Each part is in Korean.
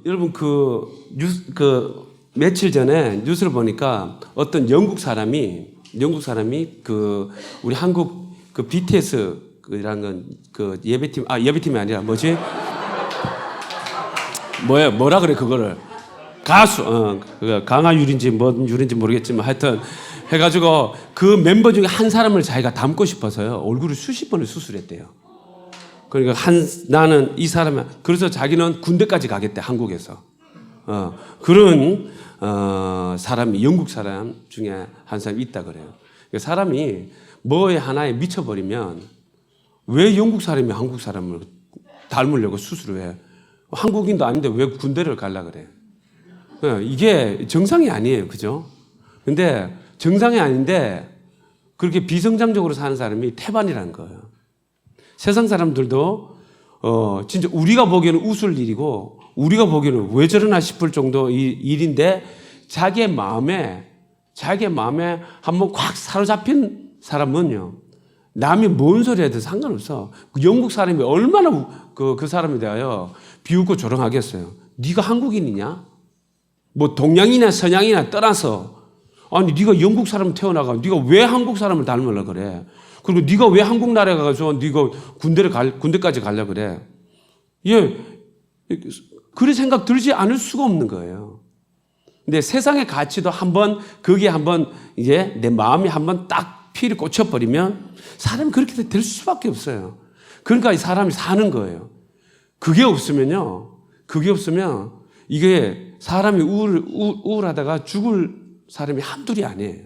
여러분 며칠 전에 뉴스를 보니까 어떤 영국 사람이 우리 한국 BTS라는 예배팀이 아니라 뭐지? 뭐라 그래 그거를 가수 강화유리인지 뭔 유리인지 모르겠지만 하여튼 해가지고 그 멤버 중에 한 사람을 자기가 닮고 싶어서요 얼굴을 수십 번을 수술했대요. 그러니까 나는 이 사람이 그래서 자기는 군대까지 가겠대 한국에서. 그런 사람이 영국 사람 중에 한 사람이 있다 그래요. 사람이 뭐에 하나에 미쳐버리면 왜 영국 사람이 한국 사람을 닮으려고 수술을 해? 한국인도 아닌데 왜 군대를 갈라 그래? 이게 정상이 아니에요, 그죠? 근데 정상이 아닌데 그렇게 비정상적으로 사는 사람이 태반이라는 거예요. 세상 사람들도 진짜 우리가 보기에는 웃을 일이고 우리가 보기에는 왜 저러나 싶을 정도 일인데 자기의 마음에 한번 꽉 사로잡힌 사람은요 남이 뭔 소리 해도 상관없어. 영국 사람이 얼마나 그 사람에 대하여 비웃고 조롱하겠어요. 네가 한국인이냐? 뭐 동양이냐 서양이냐 떠나서 아니 네가 영국 사람 태어나가 네가 왜 한국 사람을 닮으려고 그래? 그리고 네가 왜 한국 나라에 가서 네가 군대까지 가려고 그래? 그런 생각 들지 않을 수가 없는 거예요. 근데 세상의 가치도 거기에 이제 내 마음이 한번 딱 피를 꽂혀버리면 사람이 그렇게 될 수밖에 없어요. 그러니까 이 사람이 사는 거예요. 그게 없으면 이게 사람이 우울하다가 죽을 사람이 한둘이 아니에요.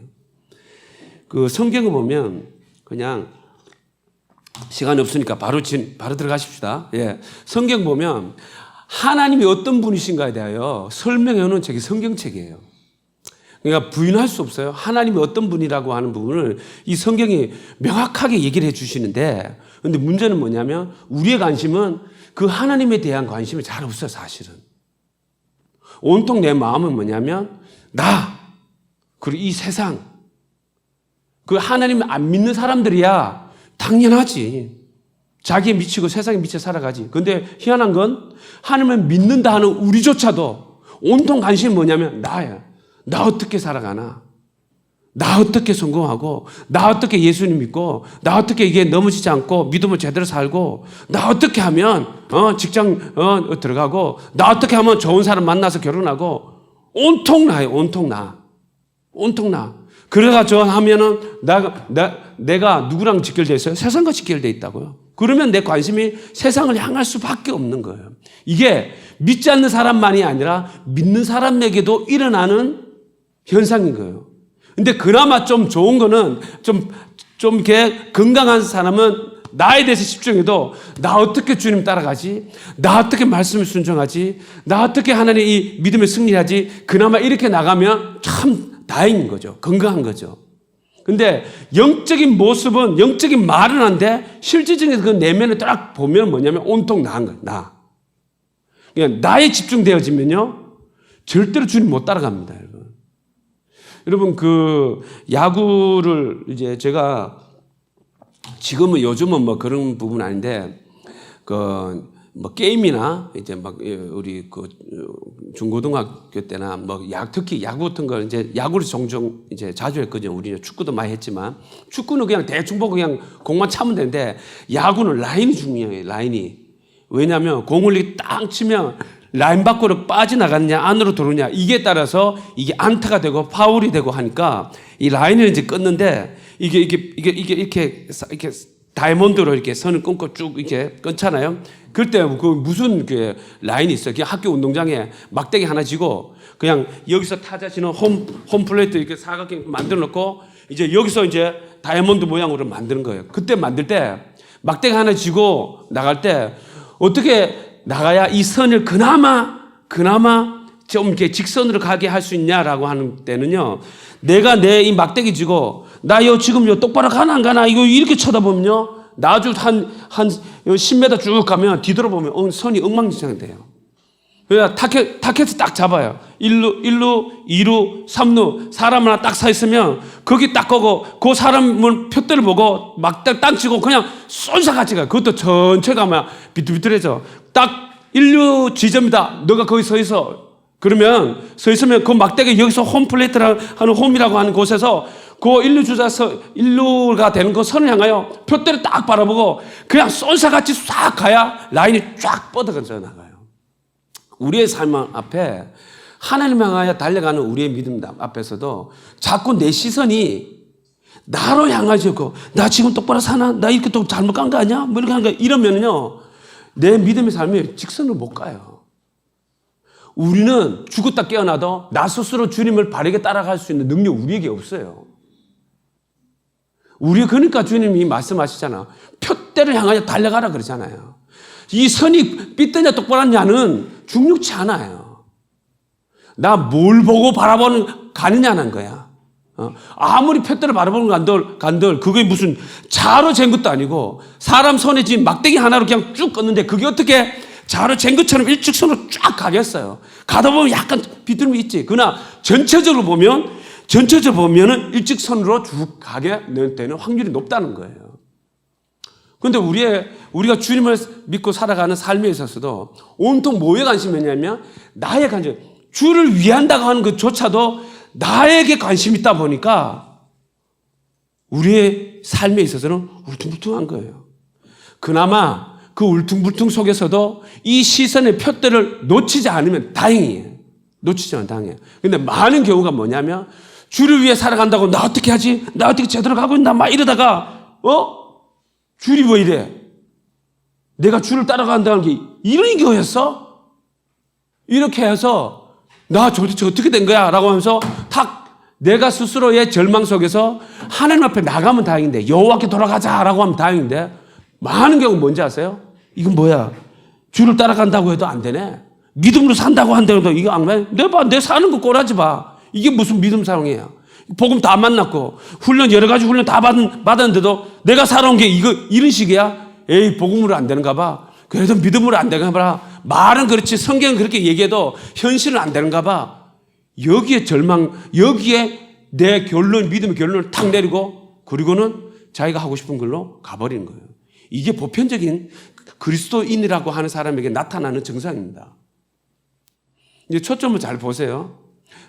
그 성경을 보면 그냥 시간이 없으니까 바로 들어가십시다. 성경 보면 하나님이 어떤 분이신가에 대하여 설명해 놓은 책이 성경책이에요. 그러니까 부인할 수 없어요. 하나님이 어떤 분이라고 하는 부분을 이 성경이 명확하게 얘기를 해 주시는데 그런데 문제는 뭐냐면 우리의 관심은 그 하나님에 대한 관심이 잘 없어요, 사실은. 온통 내 마음은 뭐냐면 나 그리고 이 세상 그 하나님을 안 믿는 사람들이야 당연하지. 자기에 미치고 세상에 미쳐 살아가지. 그런데 희한한 건 하나님을 믿는다 하는 우리조차도 온통 관심이 뭐냐면 나야. 나 어떻게 살아가나? 나 어떻게 성공하고? 나 어떻게 예수님 믿고? 나 어떻게 이게 넘어지지 않고 믿음을 제대로 살고? 나 어떻게 하면 직장 들어가고? 나 어떻게 하면 좋은 사람 만나서 결혼하고? 온통 나예요. 온통 나. 그래가지고 하면은 내가 누구랑 직결되어 있어요? 세상과 직결되어 있다고요. 그러면 내 관심이 세상을 향할 수밖에 없는 거예요. 이게 믿지 않는 사람만이 아니라 믿는 사람에게도 일어나는 현상인 거예요. 근데 그나마 좀 좋은 거는 좀 이렇게 건강한 사람은 나에 대해서 집중해도 나 어떻게 주님 따라가지? 나 어떻게 말씀을 순종하지? 나 어떻게 하나님 이 믿음에 승리하지? 그나마 이렇게 나가면 참 다행인 거죠. 건강한 거죠. 근데 영적인 모습은 영적인 말은 한데 실질적인 그 내면을 딱 보면 뭐냐면 온통 나한 거예요. 나. 그러니까 나에 집중되어지면요 절대로 주님 못 따라갑니다, 여러분. 여러분 그 야구를 이제 제가 지금은 요즘은 뭐 그런 부분 아닌데 뭐 게임이나 이제 막 우리 그 중고등학교 때나 뭐 특히 야구 같은 걸 이제 야구를 종종 이제 자주 했거든요. 우리 축구도 많이 했지만 축구는 그냥 대충 보고 그냥 공만 차면 되는데 야구는 라인이 중요해요. 라인이. 왜냐하면 공을 이렇게 딱 치면 라인 밖으로 빠져나가느냐 안으로 들어오느냐 이게 따라서 이게 안타가 되고 파울이 되고 하니까 이 라인을 이제 끊는데 이게 이렇게 다이아몬드로 이렇게 선을 끊고 쭉 이렇게 끊잖아요. 그때 그 무슨 그 라인이 있어요. 그냥 학교 운동장에 막대기 하나 지고 그냥 여기서 타자 치는 홈 플레이트 이렇게 사각형 만들어 놓고 이제 여기서 이제 다이아몬드 모양으로 만드는 거예요. 그때 만들 때 막대기 하나 지고 나갈 때 어떻게 나가야 이 선을 그나마 좀 이렇게 직선으로 가게 할 수 있냐라고 하는 때는요. 내가 내 이 막대기 지고 나 지금 똑바로 가나 안 가나 이거 이렇게 쳐다보면요. 나주 한 10m 쭉 가면 뒤돌아보면 선이 엉망진창이 돼요. 그래야 타켓을 딱 잡아요. 1루, 2루, 3루 사람 하나 딱 서 있으면 거기 딱 거고 그 사람은 표대를 보고 막 땅 치고 그냥 쏜사같이 가요. 그것도 천천히 가면 비뚤비뚤해져. 딱 인류 지점이다. 너가 거기 서 있어. 그러면 서 있으면 그 막대기 여기서 홈플레이트라는 홈이라고 하는 곳에서 그 인류가 되는 그 선을 향하여 표대를 딱 바라보고 그냥 쏜사같이 싹 가야 라인이 쫙 뻗어져 나가요. 우리의 삶 앞에 하나님 향하여 달려가는 우리의 믿음 앞에서도 자꾸 내 시선이 나로 향하지 않고 나 지금 똑바로 사나? 나 이렇게 또 잘못 간 거 아니야? 뭐 이렇게 하는 거 이러면요 내 믿음의 삶이 직선을 못 가요. 우리는 죽었다 깨어나도 나 스스로 주님을 바르게 따라갈 수 있는 능력 우리에게 없어요. 그러니까 주님이 말씀하시잖아. 표대를 향하여 달려가라 그러잖아요. 이 선이 삐뜨냐 똑바랐냐는 중요치 않아요. 나 뭘 보고 가느냐는 거야. 아무리 표대를 바라보는 간들 그게 무슨 자로 잰 것도 아니고 사람 손에 쥔 막대기 하나로 그냥 쭉 껐는데 그게 어떻게 자로 잰 것처럼 일직선으로 쫙 가겠어요. 가다 보면 약간 비틀림이 있지. 그러나 전체적으로 보면은 일직선으로 쭉 가게 되는 확률이 높다는 거예요. 그런데 우리가 주님을 믿고 살아가는 삶에 있어서도 온통 뭐에 관심이 있냐면 나의 관심, 주를 위한다고 하는 것조차도 나에게 관심이 있다 보니까 우리의 삶에 있어서는 울퉁불퉁한 거예요. 그나마 그 울퉁불퉁 속에서도 이 시선의 표대를 놓치지 않으면 다행이에요. 놓치지만 다행이에요. 근데 많은 경우가 뭐냐면 주를 위해 살아간다고 나 어떻게 하지? 나 어떻게 제대로 가고 있나? 막 이러다가 주리 왜 이래? 내가 주를 따라간다는 게 이런 거였어? 이렇게 해서 나 도대체 어떻게 된 거야? 라고 하면서 내가 스스로의 절망 속에서 하나님 앞에 나가면 다행인데 여호와께 돌아가자라고 하면 다행인데 많은 경우 뭔지 아세요? 이건 뭐야? 주를 따라간다고 해도 안 되네. 믿음으로 산다고 한다고 해도 이거 안 돼. 내 사는 거 꼬라지 봐. 이게 무슨 믿음 사랑이야. 복음 다 만났고 훈련 여러 가지 훈련 다 받았는데도 내가 살아온 게 이런 식이야? 에이 복음으로 안 되는가 봐. 그래도 믿음으로 안 되는가 봐. 말은 그렇지 성경은 그렇게 얘기해도 현실은 안 되는가 봐. 여기에 내 결론 믿음의 결론을 탁 내리고 그리고는 자기가 하고 싶은 걸로 가버리는 거예요. 이게 보편적인 그리스도인이라고 하는 사람에게 나타나는 증상입니다. 이제 초점을 잘 보세요.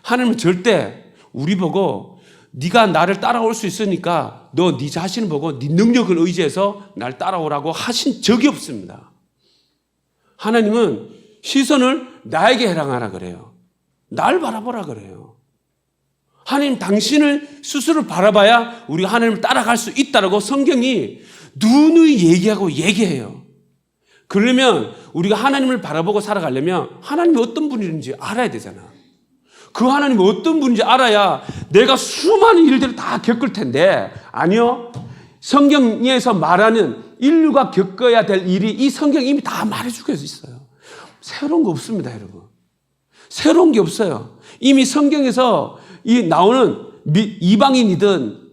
하나님은 절대 우리 보고 네가 나를 따라올 수 있으니까 너 네 자신을 보고 네 능력을 의지해서 날 따라오라고 하신 적이 없습니다. 하나님은 시선을 나에게 해당하라 그래요. 날 바라보라 그래요. 하나님 당신을 스스로 바라봐야 우리가 하나님을 따라갈 수 있다라고 성경이 누누이 얘기해요. 그러면 우리가 하나님을 바라보고 살아가려면 하나님이 어떤 분인지 알아야 되잖아. 그 하나님이 어떤 분인지 알아야 내가 수많은 일들을 다 겪을 텐데 아니요. 성경에서 말하는 인류가 겪어야 될 일이 이 성경이 이미 다 말해주고 있어요. 새로운 거 없습니다, 여러분. 새로운 게 없어요. 이미 성경에서 나오는 이방인이든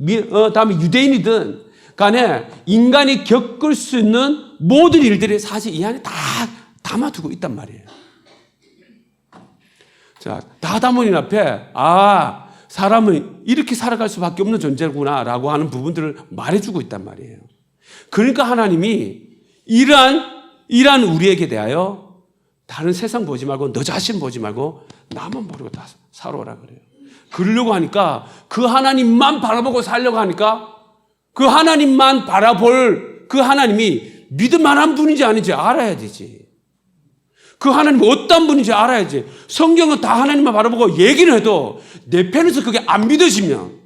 다음에 유대인이든 간에 인간이 겪을 수 있는 모든 일들이 사실 이 안에 다 담아두고 있단 말이에요. 자, 다다문인 앞에 사람은 이렇게 살아갈 수밖에 없는 존재구나라고 하는 부분들을 말해주고 있단 말이에요. 그러니까 하나님이 이러한 우리에게 대하여 다른 세상 보지 말고 너 자신 보지 말고 나만 모르고 다 살아오라 그래요. 그러려고 하니까 그 하나님만 바라보고 살려고 하니까 그 하나님만 바라볼 그 하나님이 믿을 만한 분인지 아닌지 알아야 되지. 그 하나님이 어떤 분인지 알아야지. 성경은 다 하나님만 바라보고 얘기를 해도 내 편에서 그게 안 믿어지면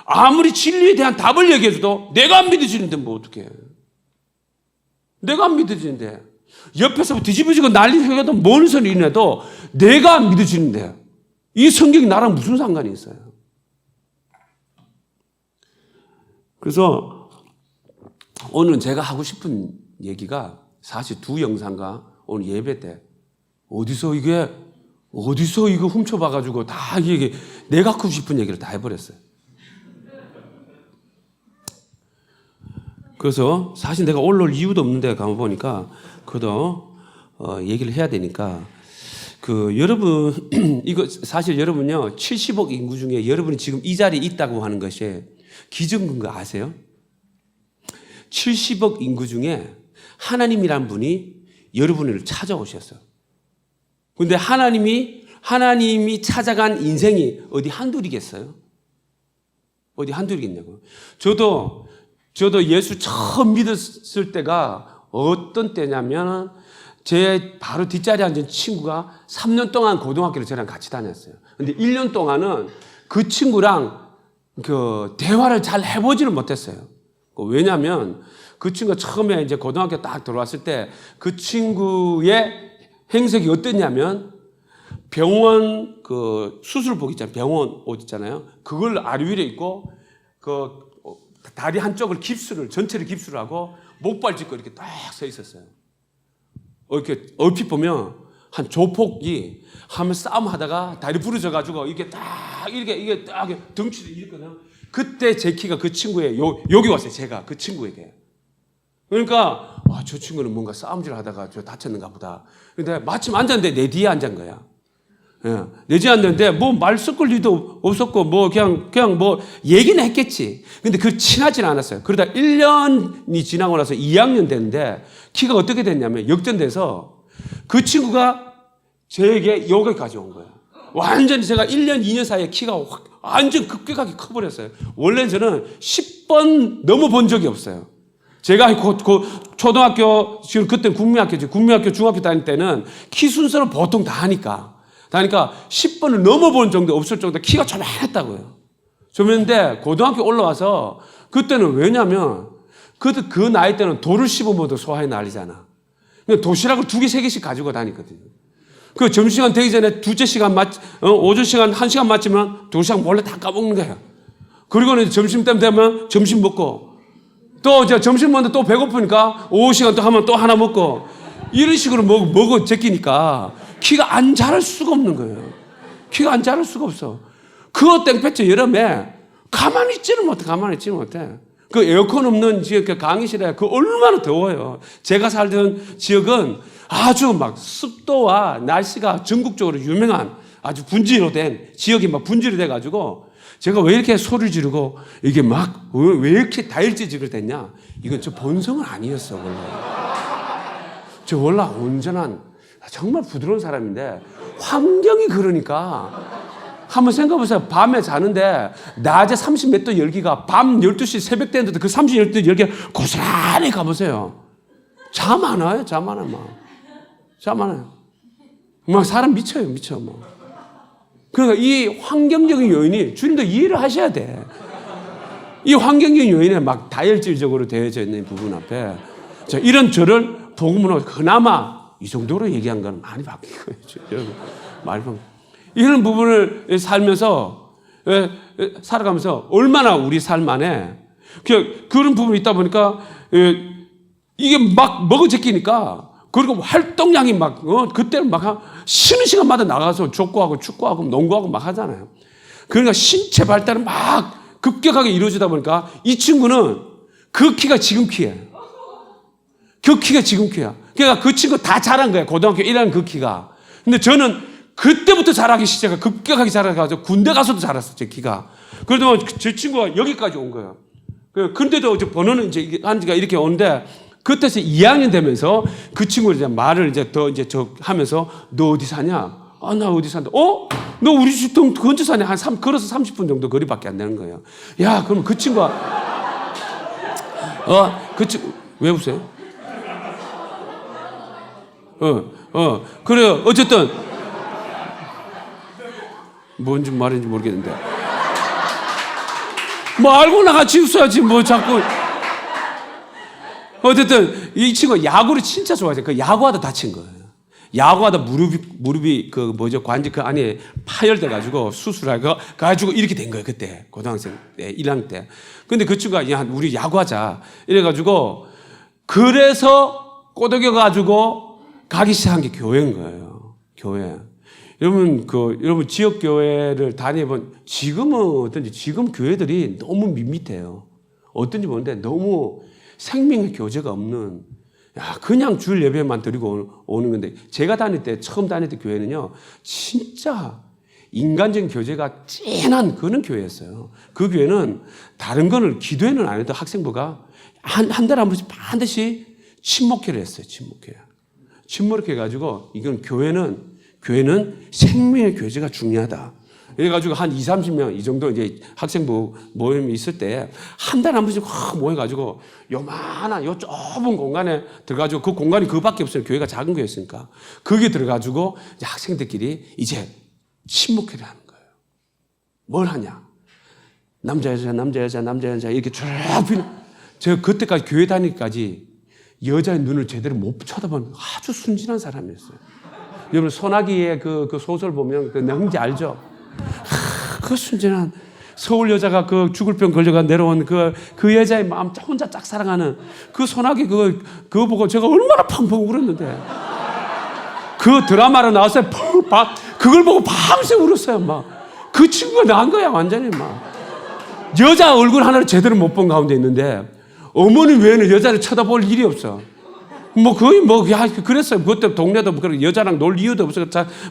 아무리 진리에 대한 답을 얘기해줘도 내가 안 믿어지는데 뭐 어떡해. 내가 안 믿어지는데 옆에서 뒤집어지고 난리 해도 뭔 소리 내도 내가 안 믿어지는데 이 성경이 나랑 무슨 상관이 있어요. 그래서 오늘 제가 하고 싶은 얘기가 사실 두 영상과 오늘 예배 때 어디서 이거 훔쳐봐가지고 다 이게 내가 하고 싶은 얘기를 다 해버렸어요. 그래서 사실 내가 올라올 이유도 없는데 가보니까 그래도 얘기를 해야 되니까 여러분 이거 사실 여러분요 70억 인구 중에 여러분이 지금 이 자리에 있다고 하는 것이 기준근거 아세요? 70억 인구 중에 하나님이란 분이 여러분을 찾아오셨어요. 근데 하나님이 찾아간 인생이 어디 한둘이겠어요? 어디 한둘이겠냐고요. 저도 예수 처음 믿었을 때가 어떤 때냐면 제 바로 뒷자리에 앉은 친구가 3년 동안 고등학교를 저랑 같이 다녔어요. 근데 1년 동안은 그 친구랑 대화를 잘 해보지를 못했어요. 왜냐면 그 친구가 처음에 이제 고등학교 딱 들어왔을 때 그 친구의 행색이 어땠냐면 병원 수술복 있잖아요. 병원 옷 있잖아요. 그걸 아류위에 입고 다리 한쪽을 전체를 깁스를 하고 목발 짚고 이렇게 딱 서 있었어요. 이렇게 얼핏 보면 한 조폭이 하면 싸움하다가 다리 부러져가지고 이게 딱 덩치도 이랬거든요. 그때 제 키가 그 친구의 여기 왔어요. 제가 그 친구에게. 그러니까 저 친구는 뭔가 싸움질 하다가 다쳤는가 보다. 근데 마침 앉았는데 내 뒤에 앉은 거야. 예, 내 뒤에 앉았는데 뭐 말 섞을 리도 없었고 뭐 그냥 뭐 얘기는 했겠지. 근데 친하진 않았어요. 그러다 1년이 지나고 나서 2학년 됐는데 키가 어떻게 됐냐면 역전돼서 그 친구가 저에게 여기까지 온 거예요. 완전히 제가 1년, 2년 사이에 키가 완전 급격하게 커버렸어요. 원래는 저는 10번 넘어본 적이 없어요. 제가 초등학교, 지금 그때 국민학교, 중학교 다닐 때는 키 순서를 보통 다 하니까 10번을 넘어본 정도 없을 정도 키가 조만했다고요. 조만했는데 고등학교 올라와서 그때는 왜냐면 그 나이 때는 돌을 씹으면 소화에 난리잖아. 도시락을 2개, 3개씩 가지고 다니거든요. 그 점심시간 되기 전에 둘째 시간 오전 시간 1시간 맞추면 도시락 몰래 다 까먹는 거예요. 그리고는 점심때 되면 점심 먹고 또 이제 점심 먹는데 또 배고프니까 오후 시간 또 하면 또 하나 먹고 이런 식으로 먹어 제끼니까 키가 안 자랄 수가 없는 거예요. 키가 안 자랄 수가 없어. 그거 땡볕에 여름에 가만히 있지는 못해. 그 에어컨 없는 지역 강의실에 얼마나 더워요. 제가 살던 지역은 아주 막 습도와 날씨가 전국적으로 유명한 아주 분지로 된 지역이 막 분지로 돼가지고 제가 왜 이렇게 소리를 지르고 이게 막 왜 이렇게 다혈질을 됐냐? 이건 저 본성은 아니었어 원래. 저 원래 온전한 정말 부드러운 사람인데 환경이 그러니까 한번 생각해보세요. 밤에 자는데 낮에 30 몇 도 열기가 밤 12시 새벽 때인데도 그 30 몇 도 열기가 고스란히 가보세요. 잠 안 와요. 잠 안 와요. 막 사람 미쳐. 그러니까 이 환경적인 요인이 주님도 이해를 하셔야 돼. 이 환경적인 요인에 막 다혈질적으로 되어져 있는 부분 앞에 이런 저를 복음으로 그나마 이 정도로 얘기한 건 많이 바뀐 거예요. 많이 바뀐 거예요. 이런 부분을 살아가면서 얼마나 우리 삶 안에 그런 부분이 있다 보니까 이게 막 먹어 제끼니까 그리고 활동량이 그때는 막 쉬는 시간마다 나가서 족구하고 축구하고 농구하고 막 하잖아요. 그러니까 신체 발달은 막 급격하게 이루어지다 보니까 이 친구는 그 키가 지금 키예요. 그 키가 지금 키야. 그러니까 그 친구 다 자란 거예요. 고등학교 1학년 그 키가. 근데 저는 그때부터 자라기 시작해. 급격하게 자라가지고 군대 가서도 자랐어, 제 키가. 그래도 제 친구가 여기까지 온 거예요. 근데도 번호는 이제 한지가 이렇게 오는데 그때서 2학년 되면서 그 친구를 이제 말을 하면서 너 어디 사냐? 나 어디 산다. 너 우리 집 근처 사냐? 걸어서 30분 정도 거리밖에 안 되는 거예요. 야, 그럼 그 친구가 그 친구 왜 웃어요? 그래요. 어쨌든 뭔지 말인지 모르겠는데 뭐 알고나 같이 웃어야지 뭐 자꾸. 어쨌든 이 친구가 야구를 진짜 좋아해요. 그 야구하다 다친 거예요. 야구하다 무릎이 관절 그 안에 파열돼 가지고 수술하고 가지고 이렇게 된 거예요. 그때 고등학생 때 1학년 때. 근데 그 친구가 야 우리 야구하자 이래 가지고 그래서 꼬드겨 가지고 가기 시작한 게 교회인 거예요. 교회. 여러분 지역 교회를 다녀본 지금은 어떤지 지금 교회들이 너무 밋밋해요. 어떤지 모르는데 너무 생명의 교제가 없는 그냥 주일 예배만 드리고 오는 건데 제가 처음 다닐 때 교회는요 진짜 인간적인 교제가 진한 그런 교회였어요. 그 교회는 다른 거는 기도회는 안 해도 학생부가 한 달에 한 번씩 반드시 친목회를 했어요. 친목회 해가지고 이건 교회는 교회는 생명의 교제가 중요하다. 그래가지고 한 20, 30명 이 정도 이제 학생부 모임이 있을 때 한 달에 한 번씩 확 모여가지고 요만한 요 좁은 공간에 들어가지고 그 공간이 그밖에 없어요. 교회가 작은 교회였으니까. 거기에 들어가지고 이제 학생들끼리 이제 친목회를 하는 거예요. 뭘 하냐? 남자, 여자, 남자, 여자, 남자, 여자 이렇게 쭉 비는. 제가 그때까지 교회 다니기까지 여자의 눈을 제대로 못 쳐다본 아주 순진한 사람이었어요. 여러분 소나기의 그 소설 보면 그 누군지 알죠? 그 순진한 서울 여자가 그 죽을 병 걸려가 내려온 그 여자의 마음 혼자 짝사랑하는 그 소나기 그거 보고 제가 얼마나 펑펑 울었는데 그 드라마로 나왔어요. 그걸 보고 밤새 울었어요. 막 그 친구가 나은 거야 완전히 막 여자 얼굴 하나를 제대로 못 본 가운데 있는데 어머니 외에는 여자를 쳐다볼 일이 없어. 뭐 거의 그랬어요. 그때 동네도 뭐 여자랑 놀 이유도 없어.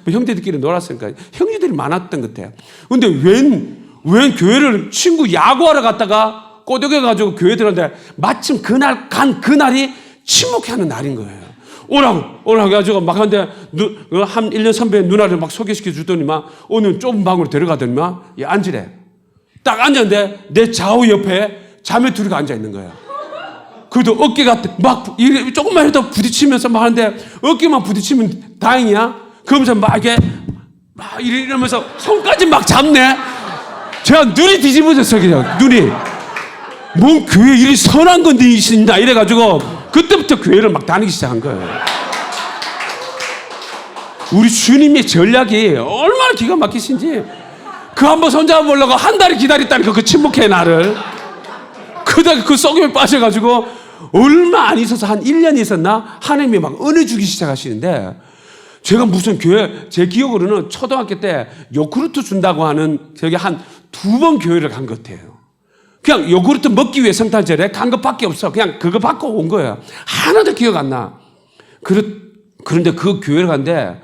뭐 형제들끼리 놀았으니까 형제들이 많았던 것 같아요. 근데 웬 교회를 친구 야구하러 갔다가 꼬드겨 가지고 교회 들었는데 마침 그날이 친목회하는 날인 거예요. 오라고 해가지고 막 하는데 한 1년 선배 누나를 막 소개시켜 주더니 막 오늘 좁은 방으로 데려가더니 막 앉으래. 딱 앉았는데 내 좌우 옆에 자매 둘이 앉아 있는 거야. 그래도 어깨가 막 조금만 해도 부딪히면서 막 하는데 어깨만 부딪히면 다행이야. 그러면서 막 이러면서 손까지 막 잡네. 제가 눈이 뒤집어졌어요. 그냥 눈이. 뭔 교회 일이 선한 건데 있나 이래가지고 그때부터 교회를 막 다니기 시작한 거예요. 우리 주님의 전략이 얼마나 기가 막히신지 그 한번 손잡아보려고 한 달을 기다렸다니까 그 친목회 나를. 그다가 그 속임에 빠져가지고 얼마 안 있어서 한 1년 있었나? 하나님이 막 은혜 주기 시작하시는데 제가 무슨 교회 제 기억으로는 초등학교 때 요구르트 준다고 하는 저기 한 2번 교회를 간 것 같아요. 그냥 요구르트 먹기 위해 성탄절에 간 것밖에 없어. 그냥 그거 받고 온 거예요. 하나도 기억 안 나. 그런데 그 교회를 갔는데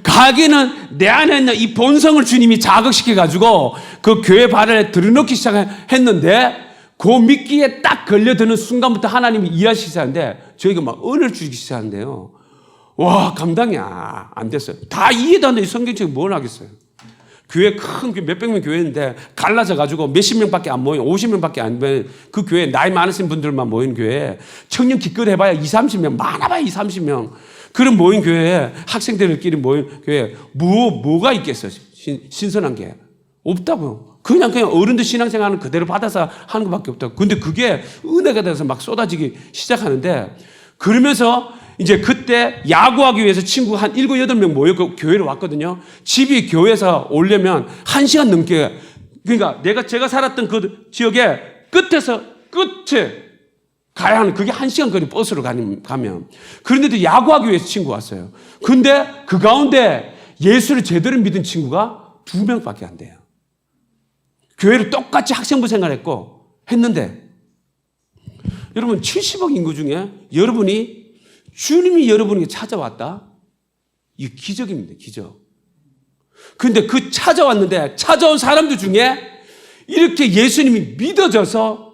가기는 내 안에 있는 이 본성을 주님이 자극시켜가지고 그 교회 발을 들여놓기 시작했는데 그 미끼에 딱 걸려드는 순간부터 하나님이 일하시기 시작하는데 저희가 막 은혜를 주기 시작하는데요. 와, 감당이 안 됐어요. 다 이해도 안 돼. 이 성경책이 뭘 하겠어요. 교회 큰 몇백 명 교회인데 갈라져가지고 몇십 명밖에 안 모여 50명밖에 안 모이는 그 교회 나이 많으신 분들만 모이는 교회 청년 기껏 해봐야 20, 30명 많아봐야 20, 30명 그런 모인 교회에 학생들끼리 모인 교회에 뭐가 있겠어요. 신선한 게 없다고요. 그냥 어른들 신앙생활은 그대로 받아서 하는 것밖에 없다고. 근데 그게 은혜가 돼서 막 쏟아지기 시작하는데 그러면서 이제 그때 야구하기 위해서 친구 한 7, 8명 모여서 교회를 왔거든요. 집이 교회에서 오려면 1시간 넘게 그러니까 제가 살았던 그 지역의 끝에서 끝에 가야 하는 그게 1시간 거리 버스로 가면 그런데도 야구하기 위해서 친구가 왔어요. 근데 그 가운데 예수를 제대로 믿은 친구가 2명밖에 안 돼요. 교회를 똑같이 학생부 생활했는데 여러분 70억 인구 중에 주님이 여러분에게 찾아왔다? 이게 기적입니다. 기적. 근데 그 찾아온 사람들 중에 이렇게 예수님이 믿어져서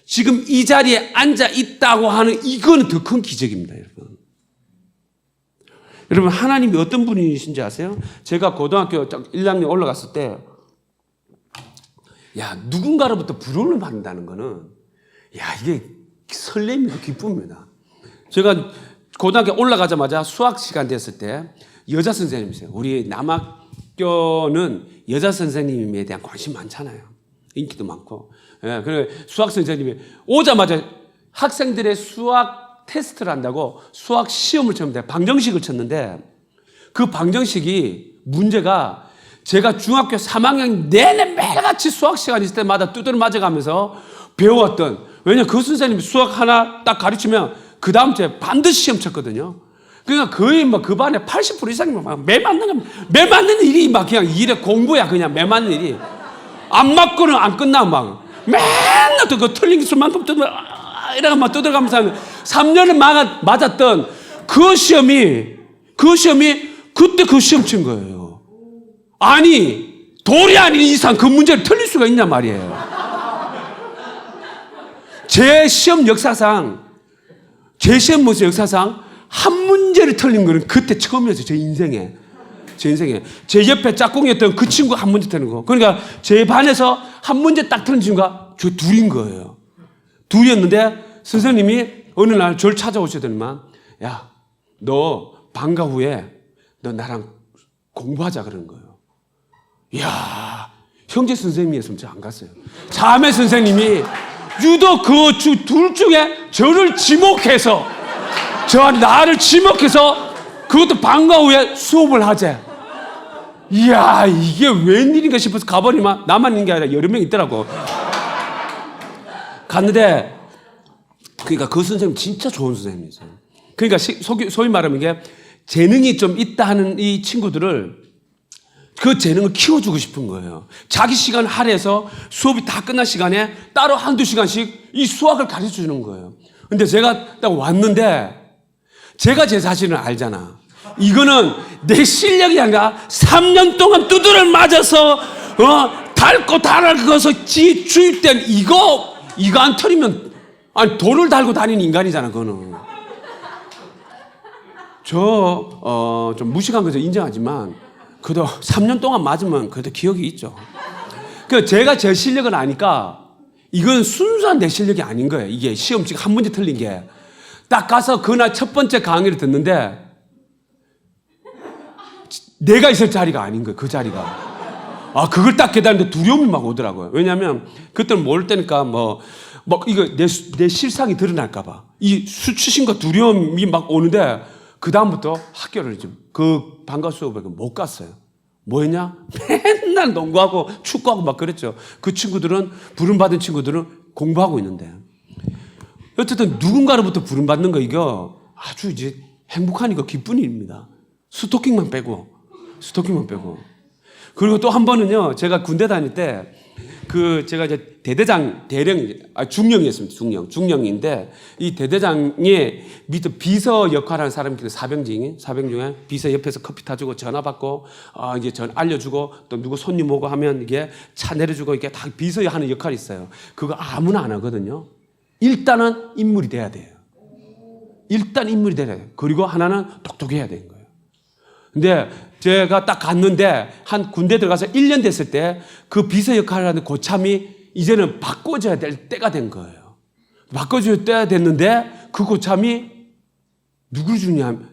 지금 이 자리에 앉아 있다고 하는 이거는 더 큰 기적입니다. 여러분 하나님이 어떤 분이신지 아세요? 제가 고등학교 1학년 올라갔을 때 누군가로부터 부름을 받는다는 거는 이게 설렘이고 기쁨입니다. 제가 고등학교 올라가자마자 수학 시간 됐을 때 여자 선생님이세요. 우리 남학교는 여자 선생님에 대한 관심 많잖아요. 인기도 많고. 그래 수학 선생님이 오자마자 학생들의 수학 테스트를 한다고 수학 시험을 쳤는데 방정식을 쳤는데 그 방정식이 문제가 제가 중학교 3학년 내내 매일같이 수학 시간 있을 때마다 두드려 맞아가면서 배웠던 왜냐면 그 선생님이 수학 하나 딱 가르치면 그 다음 주에 반드시 시험 쳤거든요. 그러니까 거의 막 그 반에 80% 이상이 막 매 맞는 일이 막 그냥 일에 공부야 그냥 매 맞는 일이 안 맞고는 안 끝나 막 맨날 또 그 틀린 수만큼 이래가 막 두들가면서 3년을 맞았던 그 시험이 그때 그 시험 친 거예요. 아니 돌이 아닌 이상 그 문제를 틀릴 수가 있냐 말이에요. 제 시험 역사상 한 문제를 틀린 거는 그때 처음이었어요. 제 인생에. 제 옆에 짝꿍이었던 그 친구가 한 문제 틀린 거. 그러니까 제 반에서 한 문제 딱 틀린 친구가 저 둘인 거예요. 둘이었는데 선생님이 어느 날 저를 찾아오시더니만, 야, 너 방과 후에 너 나랑 공부하자 그러는 거예요. 이야, 형제 선생님이었으면 저 안 갔어요. 자매 선생님이 유독 그 둘 중에 저를 지목해서, 나를 지목해서 그것도 방과 후에 수업을 하재. 이야, 이게 웬일인가 싶어서 가버리면 나만 있는 게 아니라 여러 명 있더라고. 갔는데, 그러니까 그 선생님 진짜 좋은 선생님이었어요. 그러니까 소위 말하면 이게 재능이 좀 있다 하는 이 친구들을 그 재능을 키워주고 싶은 거예요. 자기 시간 할애해서 수업이 다 끝난 시간에 따로 한두 시간씩 이 수학을 가르쳐 주는 거예요. 근데 제가 딱 왔는데 제가 제 자신을 알잖아. 이거는 내 실력이 아니라 3년 동안 두드를 맞아서 닳고 닳아서 주입된 이거 안 털리면, 아니 돌을 달고 다니는 인간이잖아 그거는. 좀 무식한 거죠, 인정하지만 그래도 3년 동안 맞으면 그래도 기억이 있죠. 그 제가 제 실력을 아니까 이건 순수한 내 실력이 아닌 거예요. 이게 시험 지금 한 문제 틀린 게. 딱 가서 그날 첫 번째 강의를 듣는데 내가 있을 자리가 아닌 거예요. 그 자리가. 그걸 딱 깨달는데 두려움이 막 오더라고요. 왜냐하면 그때는 모를 때니까 이거 내 실상이 드러날까봐 이 수치심과 두려움이 막 오는데 그 다음부터 학교를 그 방과 수업에 못 갔어요. 뭐 했냐? 맨날 농구하고 축구하고 막 그랬죠. 그 친구들은, 부름받은 친구들은 공부하고 있는데. 어쨌든 누군가로부터 부름받는 거 이거 아주 이제 행복하니까 기쁜 일입니다. 스토킹만 빼고. 그리고 또 한 번은요, 제가 군대 다닐 때 제가 이제 중령이었습니다. 중령인데, 이 대대장의 밑에 비서 역할하는 사람이 사병 중에 비서 옆에서 커피 타주고 전화 받고, 이제 알려주고, 또 누구 손님 오고 하면 이게 차 내려주고, 이게 다 비서 하는 역할이 있어요. 그거 아무나 안 하거든요. 일단은 인물이 돼야 돼요. 그리고 하나는 똑똑해야 되는 거예요. 근데 제가 딱 갔는데 한 군대 들어가서 1년 됐을 때 그 비서 역할을 하는 고참이 이제는 바꿔줘야 될 때가 된 거예요. 바꿔줘야 때가 됐는데 그 고참이 누굴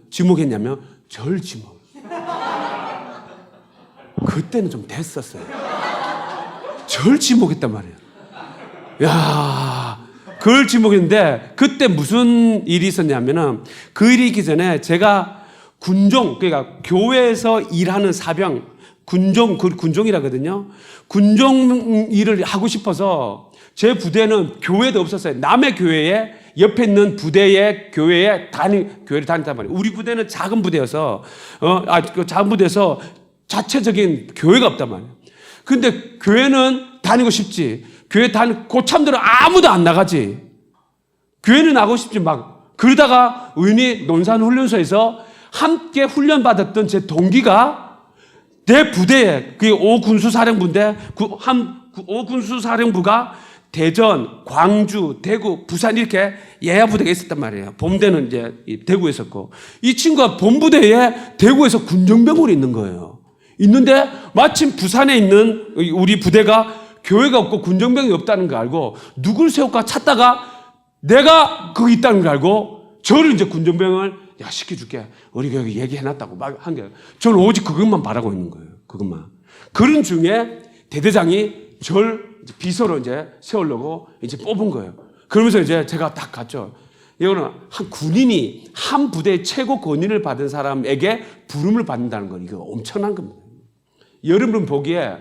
지목했냐면 절 지목. 그때는 좀 됐었어요. 절 지목했단 말이에요. 야, 그걸 지목했는데 그때 무슨 일이 있었냐면은 그 일이 있기 전에 제가 그러니까 교회에서 일하는 사병, 군종이라거든요. 군종 일을 하고 싶어서 제 부대는 교회도 없었어요. 남의 교회에 옆에 있는 부대의 교회를 다녔단 말이에요. 우리 부대는 작은 부대여서, 작은 부대에서 자체적인 교회가 없단 말이에요. 근데 교회는 다니고 싶지. 고참들은 아무도 안 나가지. 교회는 나가고 싶지 그러다가 우연히 논산훈련소에서 함께 훈련받았던 제 동기가 내 부대에, 그게 5군수사령부인데, 5군수사령부가 대전, 광주, 대구, 부산 이렇게 예하 부대가 있었단 말이에요. 본대는 이제 대구에 있었고. 이 친구가 본부대에 대구에서 군정병원이 있는 거예요. 있는데 마침 부산에 있는 우리 부대가 교회가 없고 군정병이 없다는 걸 알고 누굴 세울까 찾다가 내가 거기 있다는 걸 알고 저를 이제 군정병을 시켜줄게. 우리 교회 얘기해놨다고 막 한 게. 저는 오직 그것만 바라고 있는 거예요. 그것만. 그런 중에 대대장이 절 비서로 이제 세우려고 이제 뽑은 거예요. 그러면서 이제 제가 딱 갔죠. 이거는 한 군인이 한 부대의 최고 권위를 받은 사람에게 부름을 받는다는 건 이거 엄청난 겁니다. 여러분 보기에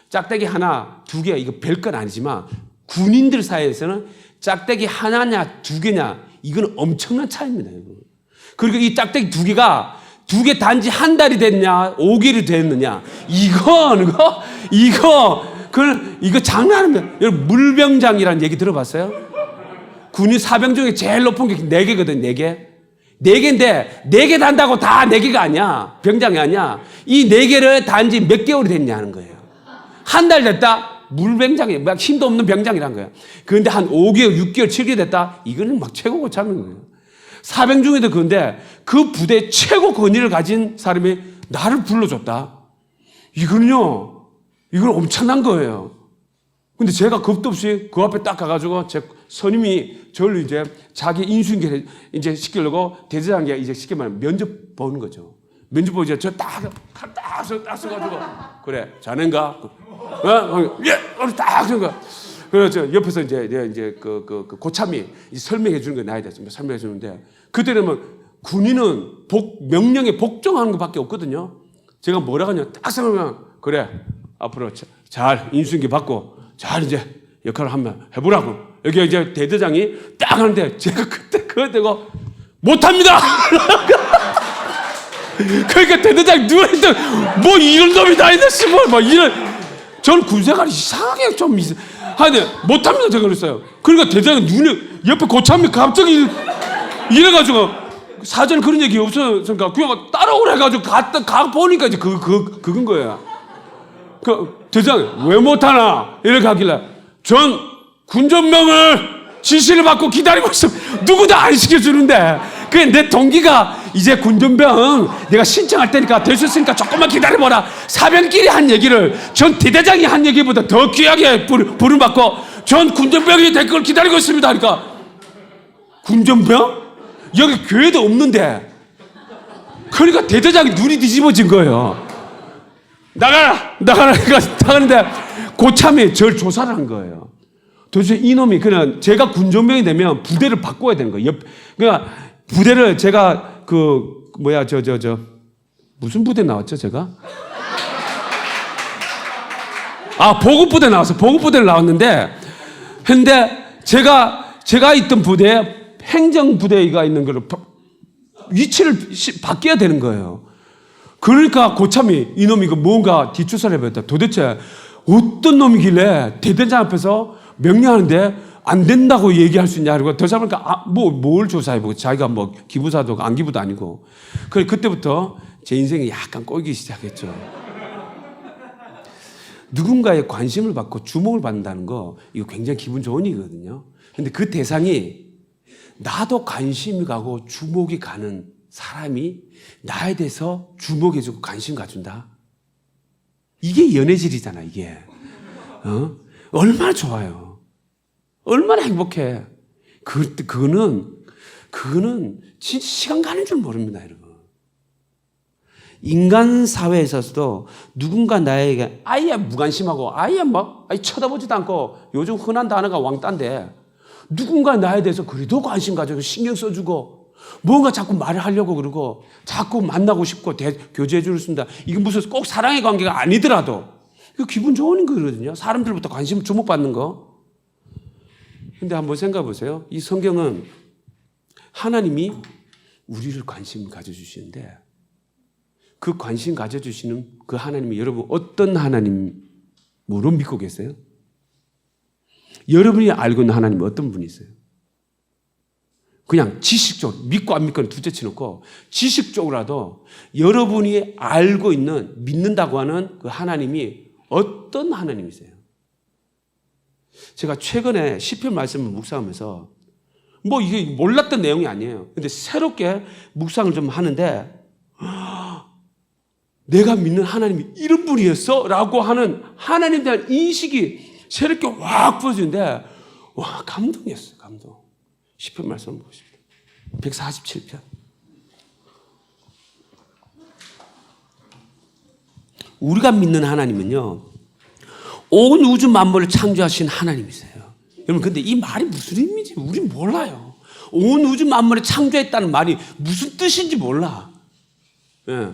짝대기 하나, 두 개, 이거 별건 아니지만 군인들 사이에서는 짝대기 하나냐, 두 개냐, 이건 엄청난 차이입니다. 이거. 그리고 이 짝대기 두 개가 두 개 단지 한 달이 됐냐, 5개월이 됐느냐, 이거 장난하면, 여러분, 물병장이라는 얘기 들어봤어요? 군인 사병 중에 제일 높은 게 4개거든, 4개. 4개인데, 4개 단다고 다 4개가 아니야. 병장이 아니야. 이 4개를 단지 몇 개월이 됐냐 하는 거예요. 한 달 됐다? 물병장이에요. 막 힘도 없는 병장이란 거예요. 그런데 한 5개월, 6개월, 7개월 됐다? 이거는 막 최고 고참인 거예요. 사병 중에도 그건데 그 부대 최고 권위를 가진 사람이 나를 불러줬다. 이건 엄청난 거예요. 근데 제가 겁도 없이 그 앞에 딱 가가지고 제 선임이 저를 이제 자기 인수인계를 이제 시키려고 대대장이 이제 쉽게 말하면 면접 보는 거죠. 면접 보고 저딱 써가지고 그래 자넨가? 예, 딱 그런가. 그래서 옆에서 이제 그 고참이 이제 설명해 주는 거 나야 됐습니다. 설명해 주는데 그때는 뭐 군인은 명령에 복종하는 것밖에 없거든요. 제가 뭐라 하냐 딱 생각하면 그래 앞으로 잘 인수인계 받고 잘 이제 역할을 한번 해보라고. 여기 이제 대대장이 딱 하는데 제가 그때 그거 되고 못합니다. 그러니까 대대장 누가 있든 뭐 이런 놈이 다 있네 싶어. 막 이런 저는 군생활이 이상하게 좀 하는데 못합니다 제가 그랬어요. 그러니까 대대장 눈에 옆에 고참이 갑자기 이래가지고 사전에 그런 얘기 없었으니까 그냥 따라오래 해가지고 가 보니까 이제 그건 거예요. 그 대장 왜 못하나 이렇게 하길래 전 군전명을 지시를 받고 기다리고 있으면 누구도 안 시켜주는데 그게 내 동기가 이제 군전병 내가 신청할 테니까 될 수 있으니까 조금만 기다려보라. 사병끼리 한 얘기를 전 대대장이 한 얘기보다 더 귀하게 부름받고 전 군전병이 될 걸 기다리고 있습니다 하니까 군전병? 여기 교회도 없는데 그러니까 대대장이 눈이 뒤집어진 거예요. 나가라 나가는데 고참이 저를 조사를 한 거예요. 도대체 이놈이 그냥 제가 군전병이 되면 부대를 바꿔야 되는 거예요. 그러니까 부대를 제가 무슨 부대 나왔죠 제가? 보급부대 나왔어. 보급부대를 나왔는데 근데 제가 있던 부대에 행정부대가 있는 거를 위치를 바뀌어야 되는 거예요. 그러니까 고참이 이놈이 뭔가 뒷조사를 해봤다. 도대체 어떤 놈이길래 대대장 앞에서 명령하는데 안 된다고 얘기할 수 있냐. 그리고 더 잡으니까 뭘 조사해보고 자기가 뭐 기부사도 안기부도 아니고. 그때부터 제 인생이 약간 꼬이기 시작했죠. 누군가의 관심을 받고 주목을 받는다는 거 이거 굉장히 기분 좋은 일이거든요. 근데 그 대상이 나도 관심이 가고 주목이 가는 사람이 나에 대해서 주목해주고 관심 가준다. 이게 연애질이잖아 이게. 얼마나 좋아요. 얼마나 행복해. 그거는 진짜 시간 가는 줄 모릅니다 여러분. 인간 사회에 있어서도 누군가 나에게 아예 무관심하고 아예 쳐다보지도 않고 요즘 흔한 단어가 왕따인데 누군가 나에 대해서 그래도 관심 가지고 신경 써주고 뭔가 자꾸 말을 하려고 그러고 자꾸 만나고 싶고 교제해 주를 쓴다. 이게 무슨 꼭 사랑의 관계가 아니더라도 이거 기분 좋은 거거든요. 사람들부터 관심을 주목받는 거. 근데 한번 생각해 보세요. 이 성경은 하나님이 우리를 관심 가져주시는데 그 관심 가져주시는 그 하나님이 여러분 어떤 하나님으로 믿고 계세요? 여러분이 알고 있는 하나님은 어떤 분이세요? 그냥 지식적으로 믿고 안 믿고는 둘째 치놓고 지식적으로라도 여러분이 알고 있는 믿는다고 하는 그 하나님이 어떤 하나님이세요? 제가 최근에 시편 말씀을 묵상하면서 이게 몰랐던 내용이 아니에요. 근데 새롭게 묵상을 좀 하는데 내가 믿는 하나님이 이런 분이었어? 라고 하는 하나님에 대한 인식이 새롭게 확 부어지는데 와 감동이었어요. 감동. 시편 말씀 보고 싶어요. 147편. 우리가 믿는 하나님은요 온 우주 만물을 창조하신 하나님이세요. 여러분 근데 이 말이 무슨 의미인지 우린 몰라요. 온 우주 만물을 창조했다는 말이 무슨 뜻인지 몰라. 예.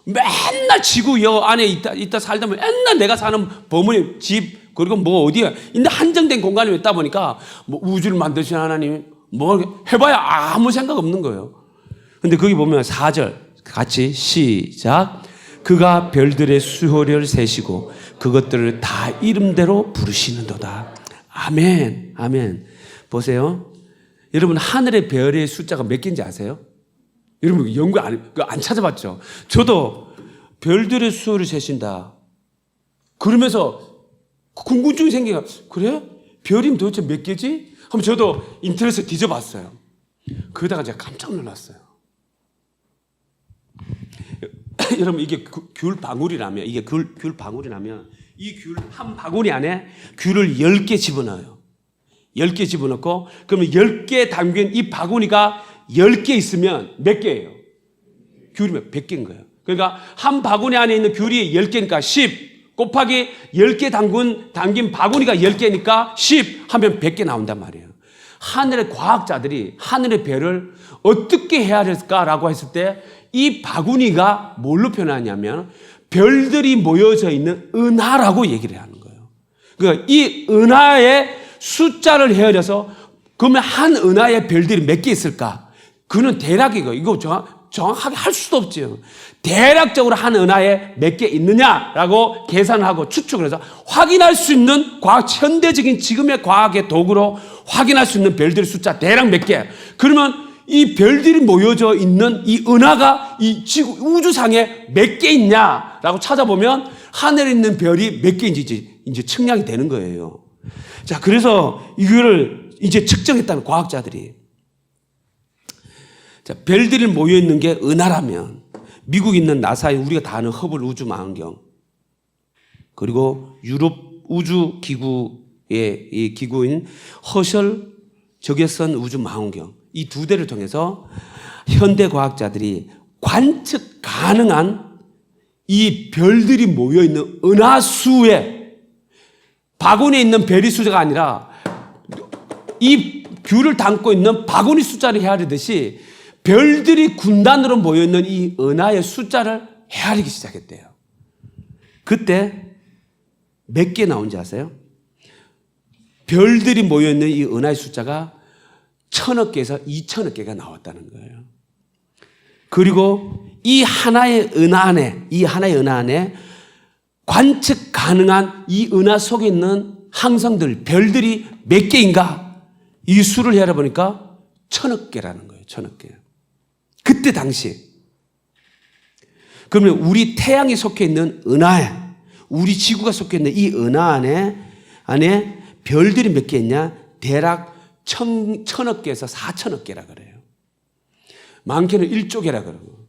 맨날 지구 여 안에 있다 살다 보면 맨날 내가 사는 버무린 집 그리고 어디에 근데 한정된 공간에 있다 보니까 우주를 만드신 하나님 해봐야 아무 생각 없는 거예요. 근데 거기 보면 4절 같이 시작. 그가 별들의 수호를 세시고 그것들을 다 이름대로 부르시는도다. 아멘. 아멘. 보세요. 여러분 하늘의 별의 숫자가 몇 개인지 아세요? 여러분 연구 안 찾아봤죠? 저도 별들의 수호를 세신다. 그러면서 궁금증이 생겨요. 그래? 별이면 도대체 몇 개지? 하면 저도 인터넷에 뒤져봤어요. 그러다가 제가 깜짝 놀랐어요. 여러분, 이게 귤 방울이라면, 이 귤 한 바구니 안에 귤을 10개 집어넣어요. 10개 집어넣고, 그러면 10개 담긴 이 바구니가 10개 있으면 몇 개예요? 귤이면 100개인 거예요. 그러니까 한 바구니 안에 있는 귤이 10개니까 10 곱하기 10개 담긴 바구니가 10개니까 10 하면 100개 나온단 말이에요. 하늘의 과학자들이 하늘의 별을 어떻게 해야 될까라고 했을 때 이 바구니가 뭘로 표현하냐면 별들이 모여져 있는 은하라고 얘기를 하는 거예요. 그러니까 이 은하의 숫자를 헤아려서 그러면 한 은하에 별들이 몇 개 있을까? 그는 대략이고 이거 정확하게 할 수도 없죠. 대략적으로 한 은하에 몇 개 있느냐라고 계산하고 추측을 해서 확인할 수 있는 현대적인 지금의 과학의 도구로 확인할 수 있는 별들의 숫자 대략 몇 개. 그러면 이 별들이 모여져 있는 이 은하가 이 지구 우주상에 몇 개 있냐라고 찾아보면 하늘에 있는 별이 몇 개인지 이제 측량이 되는 거예요. 자, 그래서 이거를 이제 측정했다는 과학자들이. 자, 별들이 모여 있는 게 은하라면 미국에 있는 나사의 우리가 다 아는 허블 우주망원경, 그리고 유럽 우주 기구의 이 기구인 허셜 적외선 우주망원경, 이 두 대를 통해서 현대 과학자들이 관측 가능한 이 별들이 모여 있는 은하수의 바구니에 있는 별의 숫자가 아니라 이 귤을 담고 있는 바구니 숫자를 헤아리듯이 별들이 군단으로 모여 있는 이 은하의 숫자를 헤아리기 시작했대요. 그때 몇 개 나온지 아세요? 별들이 모여 있는 이 은하의 숫자가 1000억 개에서 2000억 개가 나왔다는 거예요. 그리고 이 하나의 은하 안에 관측 가능한 이 은하 속에 있는 항성들, 별들이 몇 개인가? 이 수를 헤아려보니까 1000억 개라는 거예요. 1000억 개. 그때 당시. 그러면 우리 태양이 속해 있는 은하에, 우리 지구가 속해 있는 이 은하 안에 별들이 몇 개 있냐? 대략 1000억 개에서 4000억 개라 그래요. 많게는 1조 개라 그러고.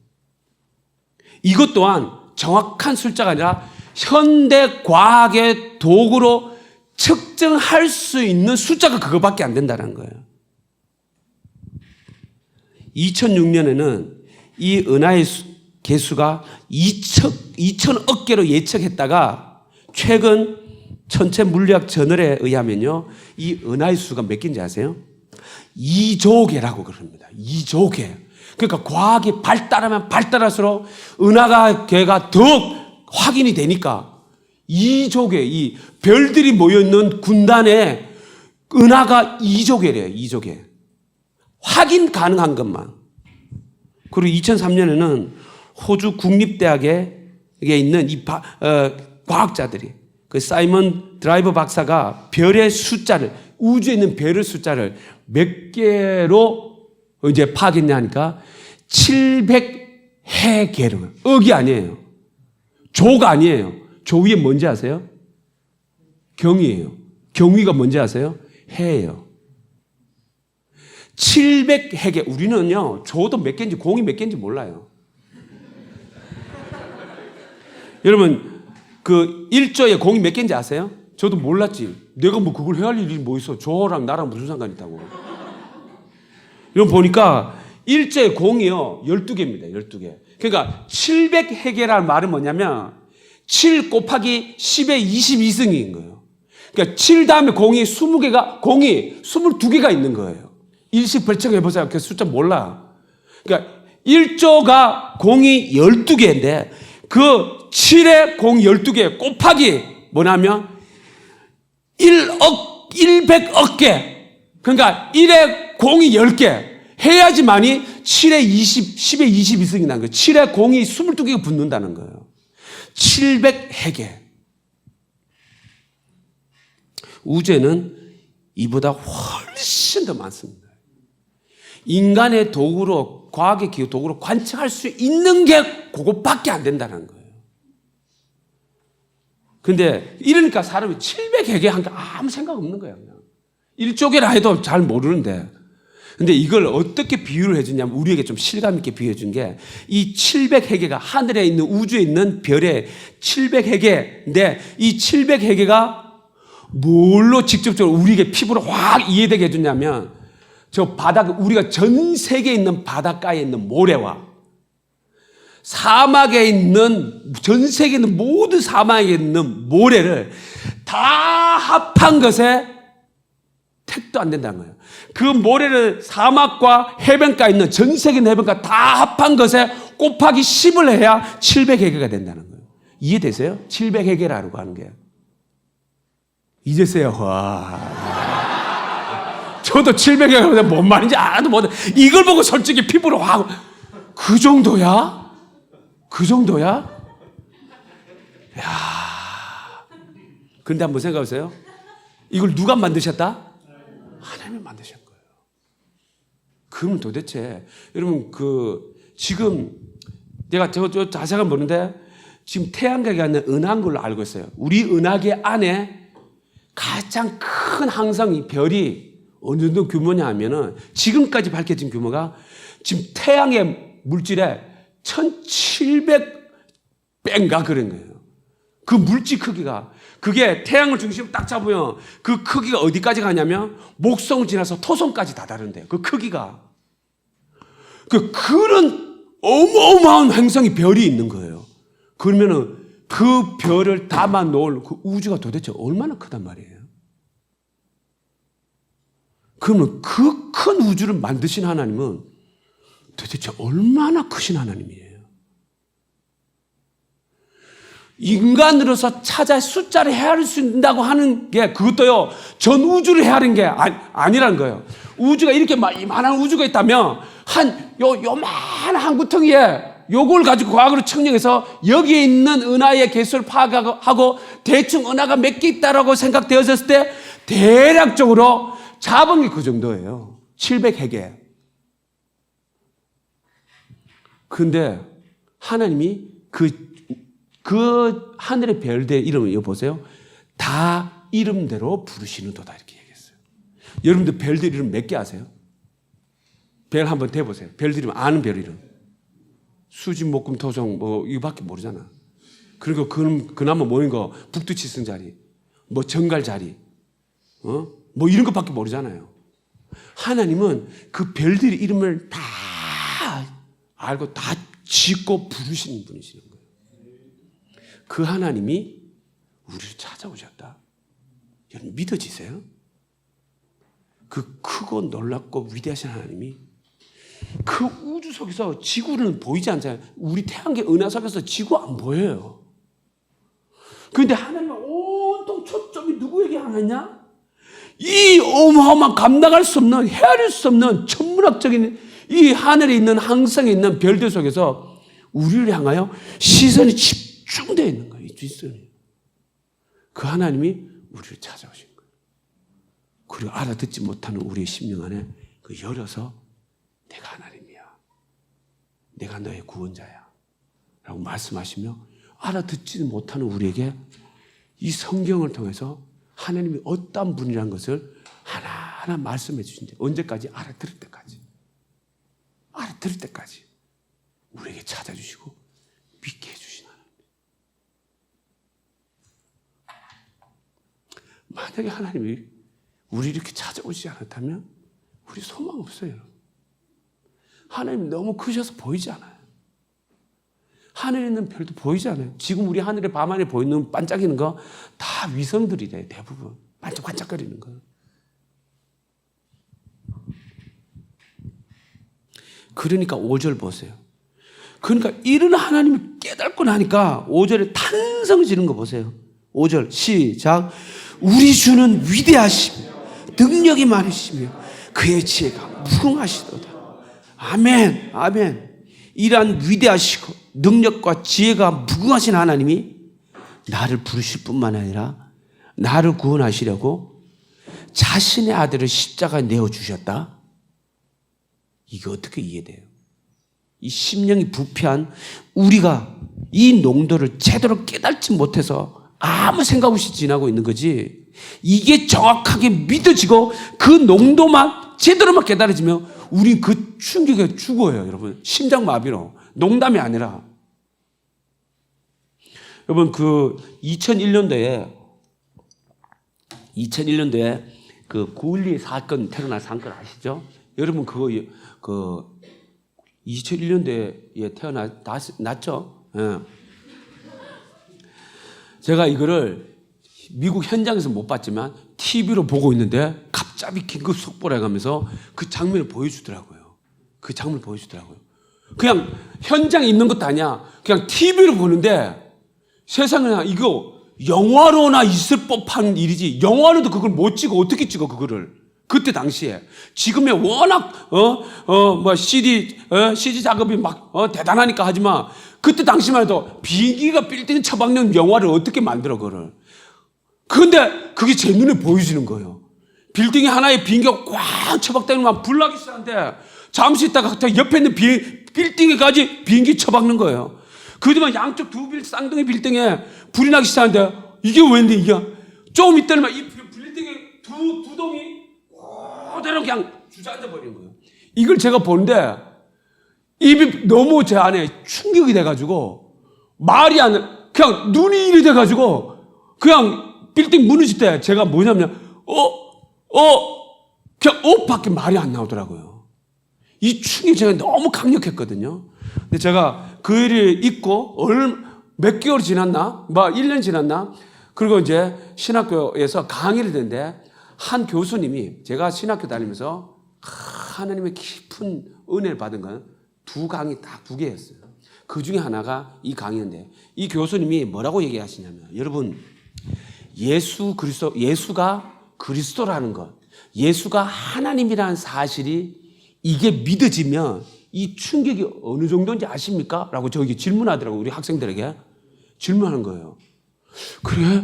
이것 또한 정확한 숫자가 아니라 현대 과학의 도구로 측정할 수 있는 숫자가 그거밖에 안 된다는 거예요. 2006년에는 이 은하의 개수가 2000억 개로 예측했다가 최근 천체 물리학 저널에 의하면요, 이 은하의 수가 몇 개인지 아세요? 2조 개라고 그럽니다. 2조 개. 그러니까 과학이 발달하면 발달할수록 은하가 개가 더욱 확인이 되니까 2조 개, 이 별들이 모여있는 군단에 은하가 2조 개래요. 2조 개. 확인 가능한 것만. 그리고 2003년에는 호주 국립대학에 있는 이 과학자들이, 그 사이먼 드라이버 박사가 별의 숫자를, 우주에 있는 별의 숫자를 몇 개로 이제 파악했냐 하니까 700해계로. 억이 아니에요. 조가 아니에요. 조 위에 뭔지 아세요? 경위예요. 경위가 뭔지 아세요? 해예요. 700해계. 우리는요, 조도 몇 개인지, 공이 몇 개인지 몰라요. 여러분, 그 1조에 공이 몇 개인지 아세요? 저도 몰랐지. 내가 뭐 그걸 해야 할 일이 뭐 있어. 조랑 나랑 무슨 상관 있다고. 여러분 보니까 1조의 공이요, 12개입니다. 12개. 그러니까 700해계라는 말은 뭐냐면 7 곱하기 10의 22승인 거예요. 그러니까 7 다음에 공이 22개가 있는 거예요. 일식 벌청해보세요. 그 숫자 몰라. 그러니까 1조가 공이 12개인데 그 7에 공 12개 곱하기 뭐냐면 100억 개. 그러니까 1에 공이 10개 해야지만이 10의 22승이 나는 거예요. 7에 공이 22개가 붙는다는 거예요. 700해계. 우주에는 이보다 훨씬 더 많습니다. 인간의 도구로, 과학의 기후 도구로 관측할 수 있는 게 그것밖에 안 된다는 거예요. 근데 이러니까 사람이 700해계 한 게 아무 생각 없는 거예요. 그냥. 1조개라 해도 잘 모르는데. 근데 이걸 어떻게 비유를 해주냐면 우리에게 좀 실감 있게 비유해 준 게 이 700해계가 하늘에 있는 우주에 있는 별의 700해계인데 이 700해계가 뭘로 직접적으로 우리에게 피부로 확 이해되게 해주냐면 저 바닥, 우리가 전 세계에 있는 바닷가에 있는 모래와 사막에 있는, 전 세계에 있는 모든 사막에 있는 모래를 다 합한 것에 택도 안 된다는 거예요. 그 모래를 사막과 해변가에 있는 전 세계 해변가 다 합한 것에 곱하기 10을 해야 700해계가 된다는 거예요. 이해되세요? 700해계라고 하는 게. 이제서야, 와. 저도 700해계가 뭔 말인지 알아도 못, 이걸 보고 솔직히 피부로 확, 그 정도야? 그 정도야? 야. 근데 한번 생각해보세요. 이걸 누가 만드셨다? 하나님이 만드신 거예요. 그러면 도대체, 여러분, 지금, 내가 저 자세가 모르는데, 지금 태양계가 있는 은하인 걸로 알고 있어요. 우리 은하계 안에 가장 큰 항성이 별이 어느 정도 규모냐 하면은 지금까지 밝혀진 규모가 지금 태양의 물질에 1700배인가 그런 거예요. 그 물질 크기가. 그게 태양을 중심으로 딱 잡으면 그 크기가 어디까지 가냐면 목성을 지나서 토성까지 다 다른데요. 그 크기가. 그런 어마어마한 행성이 별이 있는 거예요. 그러면은 그 별을 담아 놓을 그 우주가 도대체 얼마나 크단 말이에요. 그러면 그 큰 우주를 만드신 하나님은 도대체 얼마나 크신 하나님이에요. 인간으로서 찾아 숫자를 헤아릴 수 있다고 하는 게 그것도요, 전 우주를 헤아린 게 아니라는 거예요. 우주가 이렇게 이만한 우주가 있다면 요만한 한 구덩이에 요걸 가지고 과학으로 측량해서 여기에 있는 은하의 개수를 파악하고 대충 은하가 몇 개 있다라고 생각되었을 때 대략적으로 잡은 게 그 정도예요. 700해계. 근데 하나님이 그 하늘의 별들의 이름을 이거 보세요. 다 이름대로 부르시는도다 이렇게 얘기했어요. 여러분들 별들 이름 몇 개 아세요? 별 한번 대보세요. 별들 이름 아는 별 이름. 수지, 목금, 토성 뭐 이거밖에 모르잖아. 그리고 그나마 모인 거 북두칠성자리, 뭐 정갈자리, 뭐 이런 것밖에 모르잖아요. 하나님은 그 별들의 이름을 다 알고 다 짓고 부르시는 분이시는 거예요. 그 하나님이 우리를 찾아오셨다. 여러분 믿어지세요? 그 크고 놀랍고 위대하신 하나님이 그 우주 속에서 지구는 보이지 않잖아요. 우리 태양계 은하 속에서 지구 안 보여요. 그런데 하나님은 온통 초점이 누구에게 향했냐? 이 어마어마한 감당할 수 없는, 헤아릴 수 없는 천문학적인 이 하늘에 있는 항성에 있는 별들 속에서 우리를 향하여 시선이 집중되어 있는 거예요. 이 뒷선이. 그 하나님이 우리를 찾아오신 거예요. 그리고 알아듣지 못하는 우리의 심령 안에 그 열어서 내가 하나님이야. 내가 너의 구원자야. 라고 말씀하시며 알아듣지 못하는 우리에게 이 성경을 통해서 하나님이 어떤 분이라는 것을 하나하나 말씀해 주신대. 언제까지? 알아들을 때까지. 알아들을 때까지 우리에게 찾아주시고 믿게 해주시는 하나님. 만약에 하나님이 우리 이렇게 찾아오시지 않았다면 우리 소망 없어요. 하나님이 너무 크셔서 보이지 않아요. 하늘에 있는 별도 보이지 않아요. 지금 우리 하늘에 밤하늘에 보이는 반짝이는 거 다 위성들이래. 대부분 반짝반짝거리는 거. 그러니까 5절 보세요. 그러니까 이런 하나님을 깨닫고 나니까 5절에 탄성 지는 거 보세요. 5절 시작. 우리 주는 위대하시며 능력이 많으시며 그의 지혜가 무궁하시도다. 아멘, 아멘. 이러한 위대하시고 능력과 지혜가 무궁하신 하나님이 나를 부르실 뿐만 아니라 나를 구원하시려고 자신의 아들을 십자가에 내어주셨다. 이게 어떻게 이해돼요? 이 심령이 부패한 우리가 이 농도를 제대로 깨닫지 못해서 아무 생각 없이 지나고 있는 거지. 이게 정확하게 믿어지고 그 농도만 제대로만 깨달아지면 우리 그 충격에 죽어요, 여러분. 심장마비로. 농담이 아니라. 여러분, 그 2001년도에 그 9.12 사건, 테러날 사건 아시죠? 여러분, 그 2001년도에 났죠? 예. 제가 이거를 미국 현장에서 못 봤지만 TV로 보고 있는데 갑자기 긴급 속보를 해가면서 그 장면을 보여주더라고요. 그 장면을 보여주더라고요. 그냥 현장에 있는 것도 아니야. 그냥 TV로 보는데 세상에 이거 영화로나 있을 법한 일이지. 영화로도 그걸 못 찍어. 어떻게 찍어 그거를. 그때 당시에. 지금에 워낙 CG 작업이 막 대단하니까 하지만 그때 당시만 해도 비행기가 빌딩 처박는 영화를 어떻게 만들어 그거를. 그런데 그게 제 눈에 보여지는 거예요. 빌딩이 하나에 비행기가 꽉 처박다니면 불나기 시작하는데 잠시 있다가 옆에 있는 빌딩에까지 비행기 처박는 거예요. 그러지만 양쪽 쌍둥이 빌딩에 불이 나기 시작하는데 이게 왠데 이게 조금 있다면 이 빌딩의 두 동이 그대로 그냥 주저앉아 버리는 거예요. 이걸 제가 보는데 입이 너무 제 안에 충격이 돼가지고 말이 안 그냥 눈이 이리 돼가지고 그냥 빌딩 무너질 때 제가 뭐냐면 그냥 밖에 말이 안 나오더라고요. 이 충격이 제가 너무 강력했거든요. 근데 제가 그 일을 잊고 몇 개월 지났나? 1년 지났나? 그리고 이제 신학교에서 강의를 듣는데 한 교수님이 제가 신학교 다니면서 하나님의 깊은 은혜를 받은 건 두 개였어요. 그 중에 하나가 이 강의인데 이 교수님이 뭐라고 얘기하시냐면 여러분 예수가 그리스도라는 것, 예수가 하나님이라는 사실이 이게 믿어지면 이 충격이 어느 정도인지 아십니까? 라고 저에게 질문하더라고요. 우리 학생들에게 질문하는 거예요. 그래?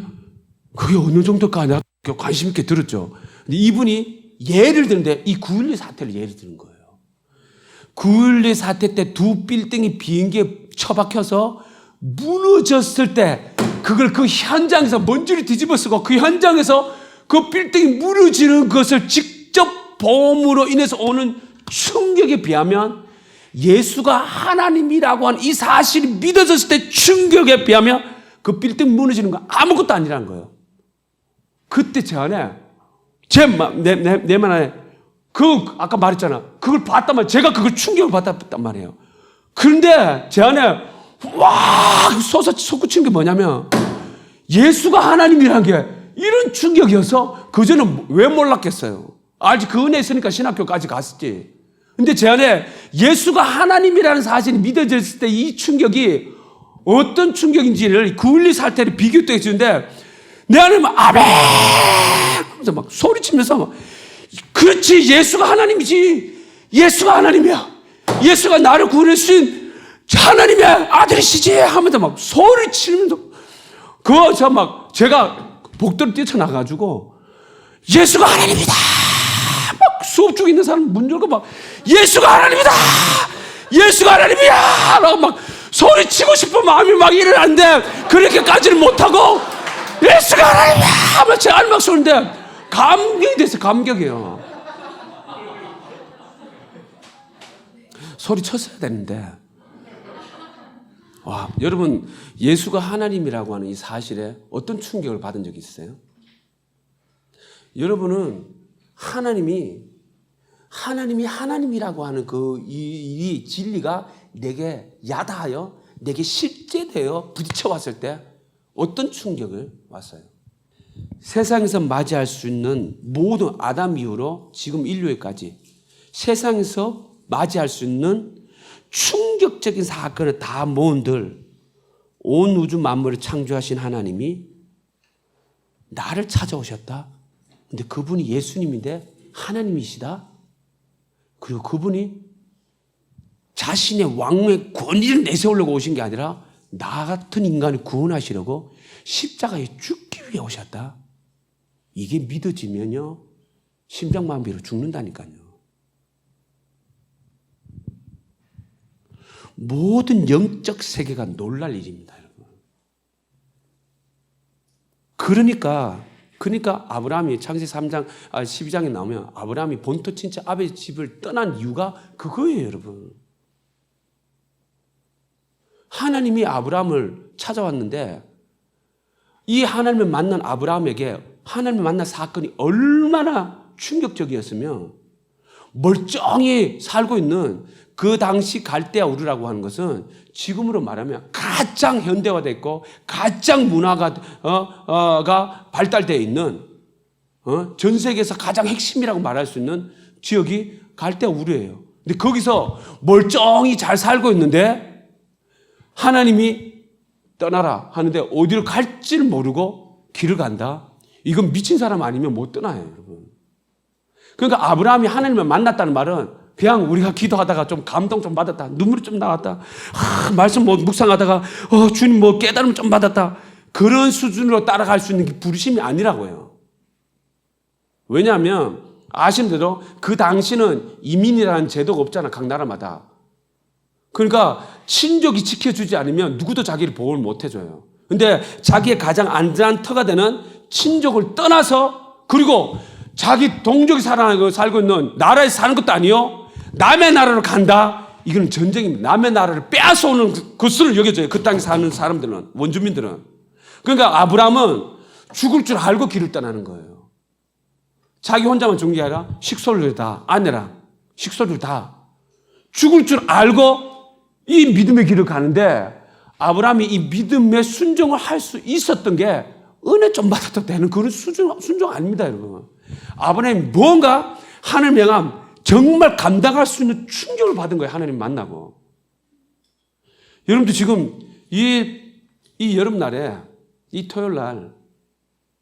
그게 어느 정도일까? 내가 관심 있게 들었죠. 근데 이분이 예를 드는데 이 9.12 사태를 예를 드는 거예요. 9.12 사태 때 두 빌딩이 비행기에 처박혀서 무너졌을 때 그걸 그 현장에서 먼지를 뒤집어 쓰고 그 현장에서 그 빌딩이 무너지는 것을 직접 보험으로 인해서 오는 충격에 비하면 예수가 하나님이라고 하는 이 사실이 믿어졌을 때 충격에 비하면 그 빌딩 무너지는 건 아무것도 아니라는 거예요. 그때 제 안에 내만 안에 아까 말했잖아. 그걸 봤단 말이에요. 제가 그걸 충격을 받았단 말이에요. 그런데 제 안에 솟구친 게 뭐냐면 예수가 하나님이라는 게 이런 충격이어서 그전엔 왜 몰랐겠어요. 알지? 그 은혜 있으니까 신학교까지 갔었지. 근데 제 안에 예수가 하나님이라는 사실이 믿어졌을 때 이 충격이 어떤 충격인지를 9.12 사태를 비교도 해주는데 내 안에 막 아멘 하면서 막 소리치면서 막 그렇지 예수가 하나님이지 예수가 하나님이야 예수가 나를 구원해주신 하나님의 아들이시지 하면서 막 소리치면서 그거 막 제가 복도를 뛰쳐나가가지고 예수가 하나님이다 막 수업 중에 있는 사람 문 열고 막 예수가 하나님이다 예수가 하나님이야 라고 막 소리치고 싶은 마음이 막 일어나는데 그렇게까지는 못하고 예수가 하나님이야 하면 제 안에 막 쏘는데 감격이 됐어요. 감격이에요. 소리쳤어야 되는데 여러분 예수가 하나님이라고 하는 이 사실에 어떤 충격을 받은 적이 있어요? 여러분은 하나님이 하나님이라고 하는 이 진리가 내게 야다하여 내게 실제되어 부딪혀 왔을 때 어떤 충격을 왔어요? 세상에서 맞이할 수 있는 모든 아담 이후로 지금 인류에까지 세상에서 맞이할 수 있는 충격적인 사건을 다 모은들 온 우주 만물을 창조하신 하나님이 나를 찾아오셨다. 근데 그분이 예수님인데 하나님이시다. 그리고 그분이 자신의 왕의 권위를 내세우려고 오신 게 아니라 나 같은 인간을 구원하시려고 십자가에 죽기 위해 오셨다. 이게 믿어지면요 심장마비로 죽는다니까요. 모든 영적 세계가 놀랄 일입니다, 여러분. 그러니까 그러니까 아브라함이 창세기 3장, 12장에 나오면 아브라함이 본토 친척 아버지 집을 떠난 이유가 그거예요, 여러분. 하나님이 아브라함을 찾아왔는데 이 하나님을 만난 아브라함에게 하나님을 만난 사건이 얼마나 충격적이었으면 멀쩡히 살고 있는 그 당시 갈대아 우르라고 하는 것은 지금으로 말하면 가장 현대화되어 있고 가장 문화가 발달되어 있는 전 세계에서 가장 핵심이라고 말할 수 있는 지역이 갈대아 우르예요. 근데 거기서 멀쩡히 잘 살고 있는데 하나님이 떠나라 하는데 어디로 갈지를 모르고 길을 간다. 이건 미친 사람 아니면 못 떠나요, 여러분. 그러니까 아브라함이 하나님을 만났다는 말은 그냥 우리가 기도하다가 좀 감동 좀 받았다. 눈물이 좀 나왔다. 말씀 묵상하다가 주님 깨달음 좀 받았다. 그런 수준으로 따라갈 수 있는 게 부르심이 아니라고요. 왜냐하면 아시는 대로 그 당시는 이민이라는 제도가 없잖아, 각 나라마다. 그러니까 친족이 지켜주지 않으면 누구도 자기를 보호를 못 해줘요. 근데 자기의 가장 안전한 터가 되는 친족을 떠나서 그리고 자기 동족이 살고 있는 나라에 사는 것도 아니요. 남의 나라로 간다. 이거는 전쟁입니다. 남의 나라를 빼앗아오는 것으로 여겨져요. 그 땅에 사는 사람들은, 원주민들은. 그러니까 아브라함은 죽을 줄 알고 길을 떠나는 거예요. 자기 혼자만 죽는 게 아니라 식솔들 다, 아내랑 식솔들 다 죽을 줄 알고 이 믿음의 길을 가는데 아브라함이 이 믿음의 순종을 할 수 있었던 게 은혜 좀 받아도 되는 그런 순종 아닙니다, 여러분. 아브라함이 뭔가 하나님 명함 정말 감당할 수 있는 충격을 받은 거예요, 하나님 만나고. 여러분도 지금 이 여름날에 이 토요일날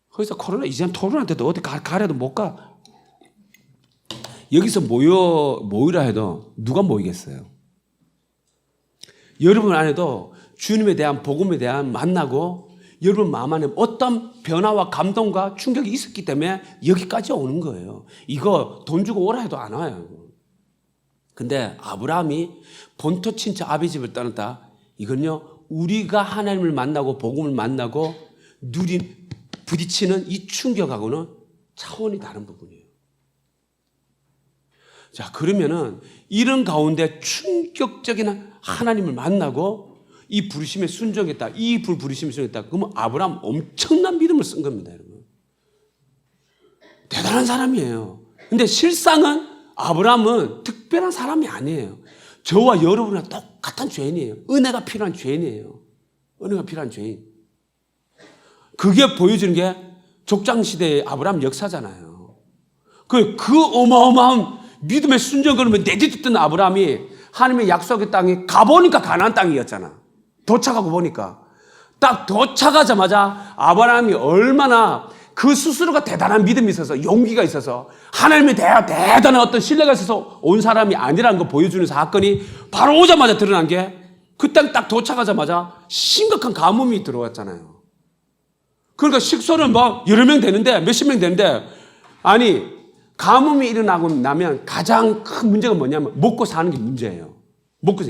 거기서 코로나 이제 토론한테도 어디 가래도 못 가. 여기서 모이라 해도 누가 모이겠어요? 여러분 안에도 주님에 대한 복음에 대한 만나고 여러분 마음 안에 어떤 변화와 감동과 충격이 있었기 때문에 여기까지 오는 거예요. 이거 돈 주고 오라 해도 안 와요. 근데 아브라함이 본토 친척 아비 집을 떠났다. 이건요, 우리가 하나님을 만나고 복음을 만나고 부딪히는 이 충격하고는 차원이 다른 부분이에요. 자, 그러면은 이런 가운데 충격적인 하나님을 만나고 이 부르심에 순종했다. 이 부르심에 순종했다. 그러면 아브라함 엄청난 믿음을 쓴 겁니다, 여러분. 대단한 사람이에요. 근데 실상은 아브라함은 특별한 사람이 아니에요. 저와 여러분이랑 똑같은 죄인이에요. 은혜가 필요한 죄인이에요. 은혜가 필요한 죄인. 그게 보여주는 게 족장시대의 아브라함 역사잖아요. 그 어마어마한 믿음의 순종 걸으면 내딛었던 아브라함이 하나님의 약속의 땅에 가보니까 가나안 땅이었잖아. 도착하고 보니까. 딱 도착하자마자 아브라함이 얼마나 그 스스로가 대단한 믿음이 있어서 용기가 있어서 하나님에 대한 대단한 어떤 신뢰가 있어서 온 사람이 아니라는 걸 보여주는 사건이 바로 오자마자 드러난 게 그 땅 딱 도착하자마자 심각한 가뭄이 들어왔잖아요. 그러니까 식소는 여러 명 되는데 몇십 명 되는데 아니 가뭄이 일어나고 나면 가장 큰 문제가 뭐냐면 먹고 사는 게 문제예요.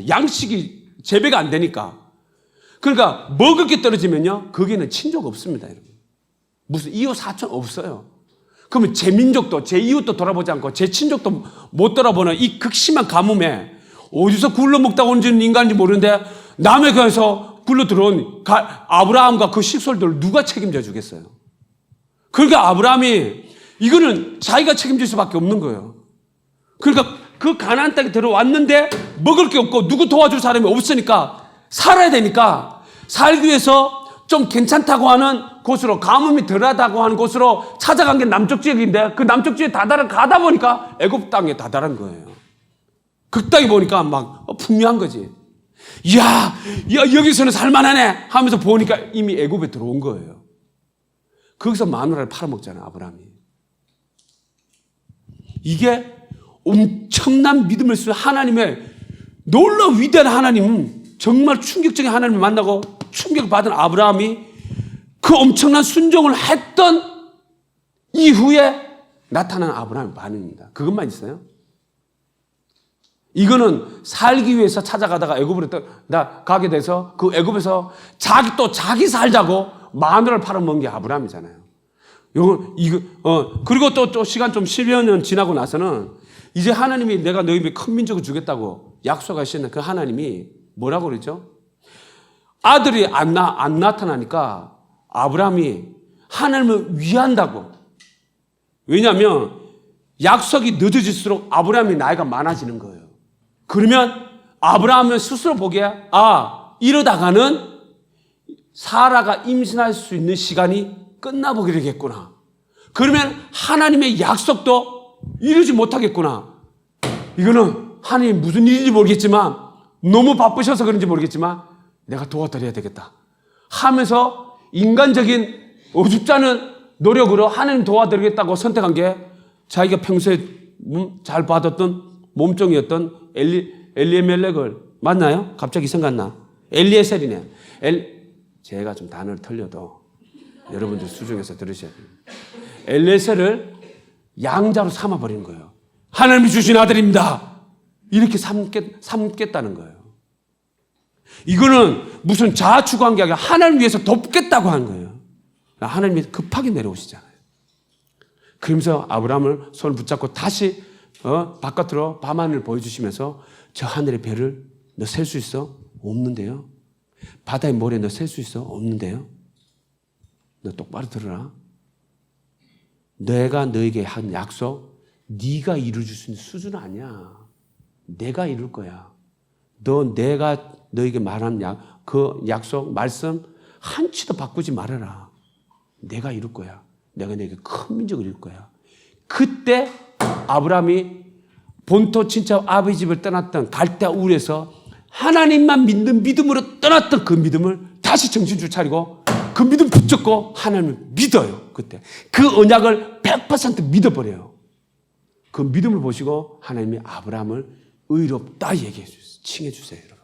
양식이 재배가 안 되니까. 그러니까 먹을 게 떨어지면요 거기는 친족 없습니다, 여러분. 무슨 이웃 사촌 없어요. 그러면 제 민족도 제 이웃도 돌아보지 않고 제 친족도 못 돌아보는 이 극심한 가뭄에 어디서 굴러 먹다 온 인간인지 모르는데 남의 거에서 굴러 들어온 아브라함과 그 식솔들을 누가 책임져 주겠어요? 그러니까 아브라함이 이거는 자기가 책임질 수밖에 없는 거예요. 그러니까 그 가나안 땅에 들어왔는데 먹을 게 없고 누구 도와줄 사람이 없으니까 살아야 되니까 살기 위해서 좀 괜찮다고 하는 곳으로 가뭄이 덜하다고 하는 곳으로 찾아간 게 남쪽 지역인데 그 남쪽 지역에 가다 보니까 애굽 땅에 다다른 거예요. 그 땅에 보니까 막 풍요한 거지. 이야, 여기서는 살만하네 하면서 보니까 이미 애굽에 들어온 거예요. 거기서 마누라를 팔아먹잖아요, 아브라함이. 이게 엄청난 믿음을 쓰는 하나님의 놀라 위대한 하나님, 정말 충격적인 하나님을 만나고 충격받은 아브라함이 그 엄청난 순종을 했던 이후에 나타난 아브라함의 반응입니다. 그것만 있어요? 이거는 살기 위해서 찾아가다가 애굽으로 가게 돼서 그 애굽에서 자기 살자고 마누라를 팔아먹은 게 아브라함이잖아요. 그리고 또 시간 좀 10여 년 지나고 나서는 이제 하나님이 내가 너희에게 큰 민족을 주겠다고 약속하시는 그 하나님이 뭐라고 그러죠? 아들이 안 나타나니까 아브라함이 하나님을 위한다고. 왜냐하면 약속이 늦어질수록 아브라함이 나이가 많아지는 거예요. 그러면 아브라함은 스스로 보기에 이러다가는 사라가 임신할 수 있는 시간이 끝나보게 되겠구나. 그러면 하나님의 약속도 이루지 못하겠구나. 이거는 하나님 무슨 일인지 모르겠지만 너무 바쁘셔서 그런지 모르겠지만 내가 도와드려야 되겠다 하면서 인간적인 어줍지 않은 노력으로 하나님 도와드리겠다고 선택한 게 자기가 평소에 잘 받았던 몸종이었던 엘리멜렉을 맞나요? 갑자기 생각나. 엘리에셀이네. 제가 좀 단어를 틀려도 여러분들 수중에서 들으셔야 돼요. 엘리에셀을 양자로 삼아버리는 거예요. 하나님이 주신 아들입니다. 이렇게 삼겠다는 거예요. 이거는 무슨 자아추구한 게 아니라 하나님 위해서 돕겠다고 하는 거예요. 하나님이 급하게 내려오시잖아요. 그러면서 아브라함을 손을 붙잡고 다시 바깥으로 밤하늘을 보여주시면서 저 하늘의 별을 너 셀 수 있어? 없는데요. 바다의 모래 너 셀 수 있어? 없는데요. 너 똑바로 들어라. 내가 너에게 한 약속 네가 이루어줄 수 있는 수준은 아니야. 내가 이룰 거야. 내가 너에게 말한 그 약속 말씀 한치도 바꾸지 말아라. 내가 이룰 거야. 내가 너에게 큰 민족을 이룰 거야. 그때 아브라함이 본토 친척 아버지 집을 떠났던 갈대아 우르에서 하나님만 믿는 믿음으로 떠났던 그 믿음을 다시 정신줄 차리고 그 믿음 붙잡고 하나님을 믿어요. 그때 그 언약을 100% 믿어버려요. 그 믿음을 보시고 하나님이 아브라함을 의롭다 얘기해 주세요. 칭해 주세요, 여러분.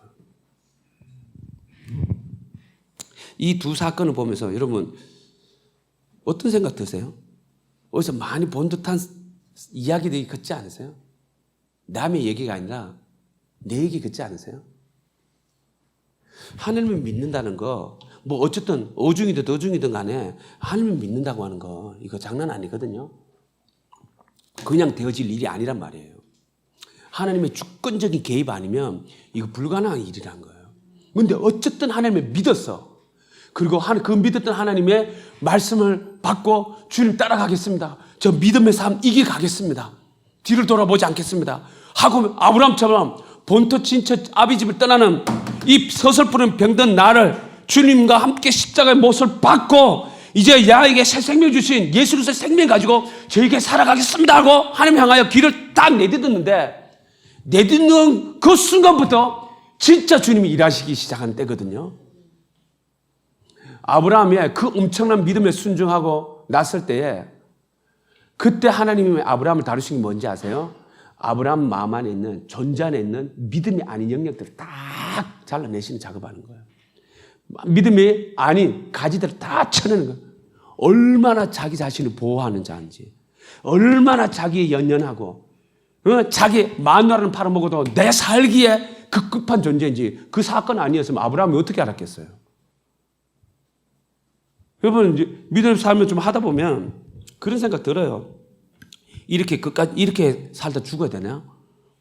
이 두 사건을 보면서 여러분 어떤 생각 드세요? 어디서 많이 본 듯한 이야기들이 같지 않으세요? 남의 얘기가 아니라 내 얘기 같지 않으세요? 하나님을 믿는다는 거, 뭐 어쨌든 어중이든 도중이든 간에 하나님을 믿는다고 하는 거 이거 장난 아니거든요. 그냥 되어질 일이 아니란 말이에요. 하나님의 주권적인 개입 아니면 이거 불가능한 일이란 거예요. 그런데 어쨌든 하나님을 믿었어. 그리고 그 믿었던 하나님의 말씀을 받고 주님 따라가겠습니다. 저 믿음의 삶 이겨가겠습니다. 뒤를 돌아보지 않겠습니다. 하고 아브라함처럼 본토 친척 아비 집을 떠나는 이 서슬프는 병든 나를 주님과 함께 십자가의 못을 받고 이제 야에게 새 생명 주신 예수로서의 생명 가지고 저에게 살아가겠습니다 하고 하나님 향하여 길을 딱 내딛었는데 내딛는 그 순간부터 진짜 주님이 일하시기 시작한 때거든요. 아브라함의 그 엄청난 믿음에 순종하고 났을 때에 그때 하나님이 아브라함을 다루신 게 뭔지 아세요? 아브라함 마음 안에 있는 존재 안에 있는 믿음이 아닌 영역들을 딱 잘라내시는 작업하는 거예요. 믿음이 아닌 가지들을 다 쳐내는 거예요. 얼마나 자기 자신을 보호하는 자인지, 얼마나 자기에 연연하고 자기 마누라는 팔아먹어도 내 살기에 급급한 존재인지 그 사건 아니었으면 아브라함이 어떻게 알았겠어요? 여러분 이제 믿음 삶을 좀 하다 보면 그런 생각 들어요. 이렇게 살다 죽어야 되나?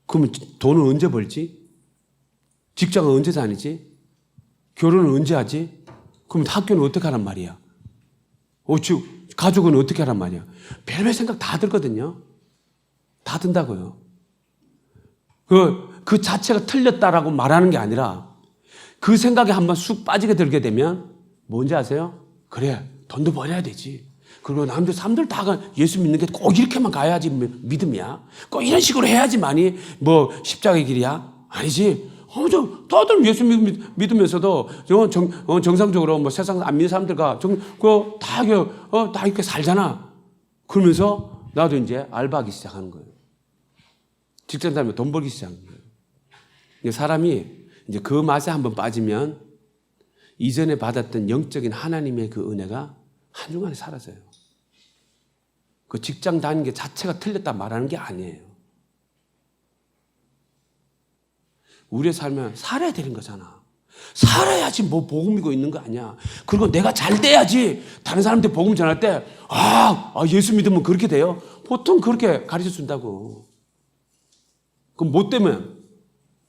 그러면 돈은 언제 벌지? 직장은 언제 다니지? 결혼은 언제 하지? 그럼 학교는 어떻게 하란 말이야? 가족은 어떻게 하란 말이야? 별별 생각 다 들거든요. 다 든다고요. 그 자체가 틀렸다라고 말하는 게 아니라 그 생각에 한번 쑥 빠지게 들게 되면 뭔지 아세요? 그래, 돈도 벌어야 되지. 그리고 남들 사람들 다 예수 믿는 게 꼭 이렇게만 가야지 믿음이야. 꼭 이런 식으로 해야지만이 뭐 십자가의 길이야? 아니지. 다들 예수 믿으면서도 정상적으로 뭐 세상 안 믿는 사람들과 다 이렇게 살잖아. 그러면서 나도 이제 알바하기 시작하는 거예요. 직장 다니면 돈 벌기 시작하는 거예요. 사람이 이제 그 맛에 한번 빠지면 이전에 받았던 영적인 하나님의 그 은혜가 한순간에 사라져요. 그 직장 다니는 게 자체가 틀렸다 말하는 게 아니에요. 우리의 삶은 살아야 되는 거잖아. 살아야지 뭐 복음 믿고 있는 거 아니야. 그리고 내가 잘 돼야지 다른 사람한테 복음 전할 때 예수 믿으면 그렇게 돼요. 보통 그렇게 가르쳐 준다고. 그럼 못 되면,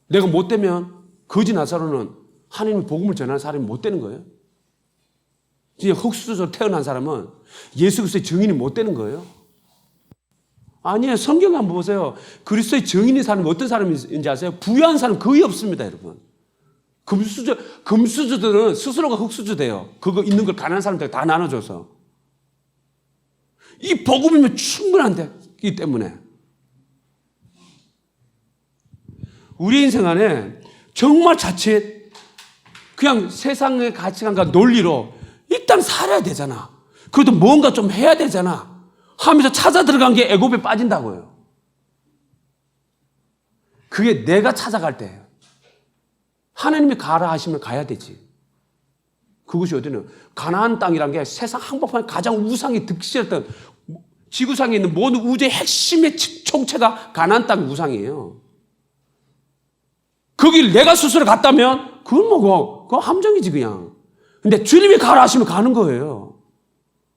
내가 못 되면 거지 나사로는 하나님의 복음을 전하는 사람이 못 되는 거예요. 이제 흙수저로 태어난 사람은 예수 그리스도의 증인이 못 되는 거예요. 아니에요. 성경 한번 보세요. 그리스도의 증인인 사람이 어떤 사람인지 아세요? 부유한 사람 거의 없습니다, 여러분. 금수저들은 스스로가 흙수저 돼요. 그거 있는 걸 가난한 사람들 다 나눠줘서. 이 복음이면 충분한데기 때문에. 우리 인생 안에 정말 자칫 그냥 세상의 가치관과 논리로 일단 살아야 되잖아. 그래도 뭔가 좀 해야 되잖아 하면서 찾아 들어간 게 애고에 빠진다고요. 그게 내가 찾아갈 때예요. 하나님이 가라 하시면 가야 되지. 그것이 어디는 가나안 땅이란 게 세상 한복판에 가장 우상이 득실했던 지구상에 있는 모든 우주의 핵심의 총체가 가나안 땅 우상이에요. 거길 내가 스스로 갔다면 그건 그건 함정이지 그냥. 근데 주님이 가라 하시면 가는 거예요.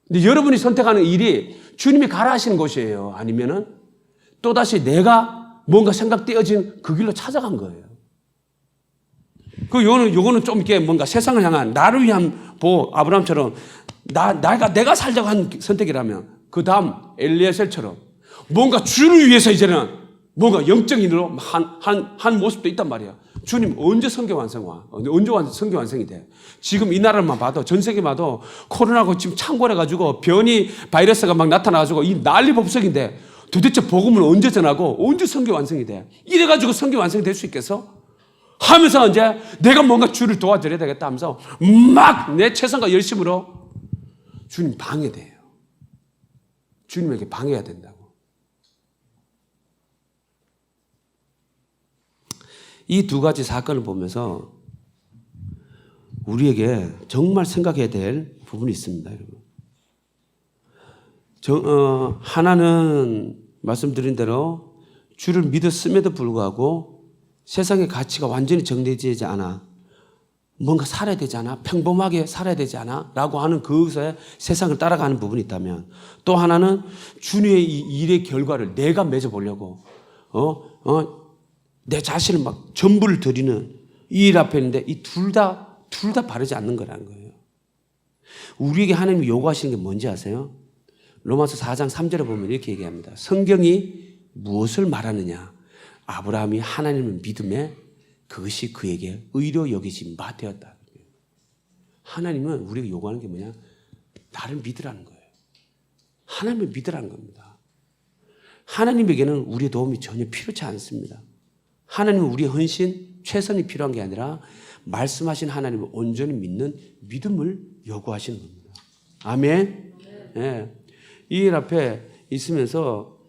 근데 여러분이 선택하는 일이 주님이 가라 하시는 곳이에요. 아니면은 또다시 내가 뭔가 생각되어진 그 길로 찾아간 거예요. 요거는 좀 이렇게 뭔가 세상을 향한 나를 위한 아브라함처럼 내가 살자고 한 선택이라면 그 다음 엘리에셀처럼 뭔가 주를 위해서 이제는 뭔가 영적인 일로 한 모습도 있단 말이야. 주님 언제 성경 완성화? 언제 성경 완성이 돼? 지금 이 나라만 봐도 전 세계 봐도 코로나가 지금 창궐해가지고 변이 바이러스가 막 나타나가지고 이 난리법석인데 도대체 복음을 언제 전하고 언제 성경 완성이 돼? 이래가지고 성경 완성이 될 수 있겠어? 하면서 이제 내가 뭔가 주를 도와드려야 되겠다 하면서 막 내 최선과 열심으로 주님 방해돼요. 주님에게 방해해야 된다고. 이 두 가지 사건을 보면서 우리에게 정말 생각해야 될 부분이 있습니다, 여러분. 하나는 말씀드린 대로 주를 믿었음에도 불구하고 세상의 가치가 완전히 정리되지 않아. 뭔가 살아야 되지 않아? 평범하게 살아야 되지 않아? 라고 하는 그것에 세상을 따라가는 부분이 있다면, 또 하나는 주님의 이 일의 결과를 내가 맺어보려고 내 자신을 막 전부를 드리는 이 일 앞에 있는데 이 둘 다 바르지 않는 거라는 거예요. 우리에게 하나님이 요구하시는 게 뭔지 아세요? 로마서 4장 3절에 보면 이렇게 얘기합니다. 성경이 무엇을 말하느냐? 아브라함이 하나님을 믿음에 그것이 그에게 의로 여기진 바 되었다. 하나님은 우리에게 요구하는 게 뭐냐? 나를 믿으라는 거예요. 하나님을 믿으라는 겁니다. 하나님에게는 우리의 도움이 전혀 필요치 않습니다. 하나님은 우리의 헌신, 최선이 필요한 게 아니라 말씀하신 하나님을 온전히 믿는 믿음을 요구하시는 겁니다. 아멘. 네. 이 일 앞에 있으면서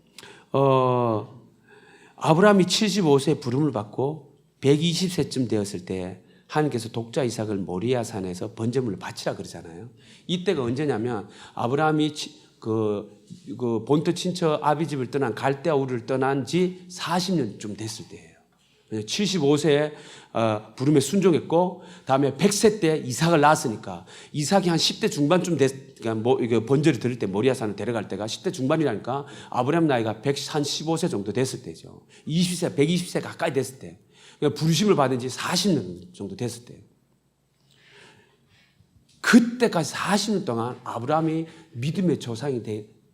아브라함이 75세에 부름을 받고 120세쯤 되었을 때 하나님께서 독자 이삭을 모리아 산에서 번제물을 바치라 그러잖아요. 이때가 언제냐면 아브라함이 그 본토 친척 아비 집을 떠난 갈대아 우르를 떠난 지 40년쯤 됐을 때예요. 75세에 부름에 순종했고 다음에 100세 때 이삭을 낳았으니까 이삭이 한 10대 중반쯤 그러니까 번제를 드릴 때 모리아산을 데려갈 때가 10대 중반이라니까 아브라함 나이가 한 15세 정도 됐을 때죠. 20세, 120세 가까이 됐을 때. 그러니까 부르심을 받은 지 40년 정도 됐을 때. 그때까지 40년 동안 아브라함이 믿음의 조상이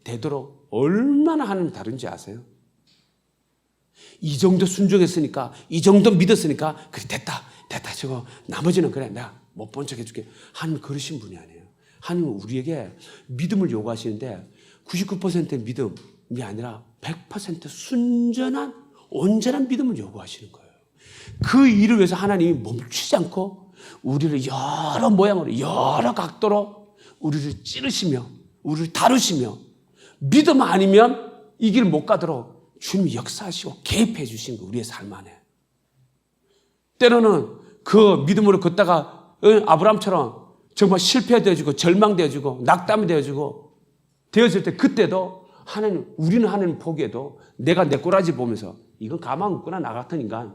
되도록 얼마나 하나님 다른지 아세요? 이 정도 순종했으니까, 이 정도 믿었으니까, 그래, 됐다. 저거, 나머지는 그래, 내가 못 본 척 해줄게. 하나님 그러신 분이 아니에요. 하나님은 우리에게 믿음을 요구하시는데, 99%의 믿음이 아니라 100% 순전한, 온전한 믿음을 요구하시는 거예요. 그 일을 위해서 하나님이 멈추지 않고, 우리를 여러 모양으로, 여러 각도로, 우리를 찌르시며, 우리를 다루시며, 믿음 아니면 이 길 못 가도록 주님이 역사하시고 개입해 주신 거 우리의 삶 안에. 때로는 그 믿음으로 걷다가 아브라함처럼 정말 실패되어지고 절망되어지고 낙담이 되어질 때 그때도 우리는 하나님 포기해도 내가 내 꼬라지 보면서 이건 가만 없구나 나 같은 인간.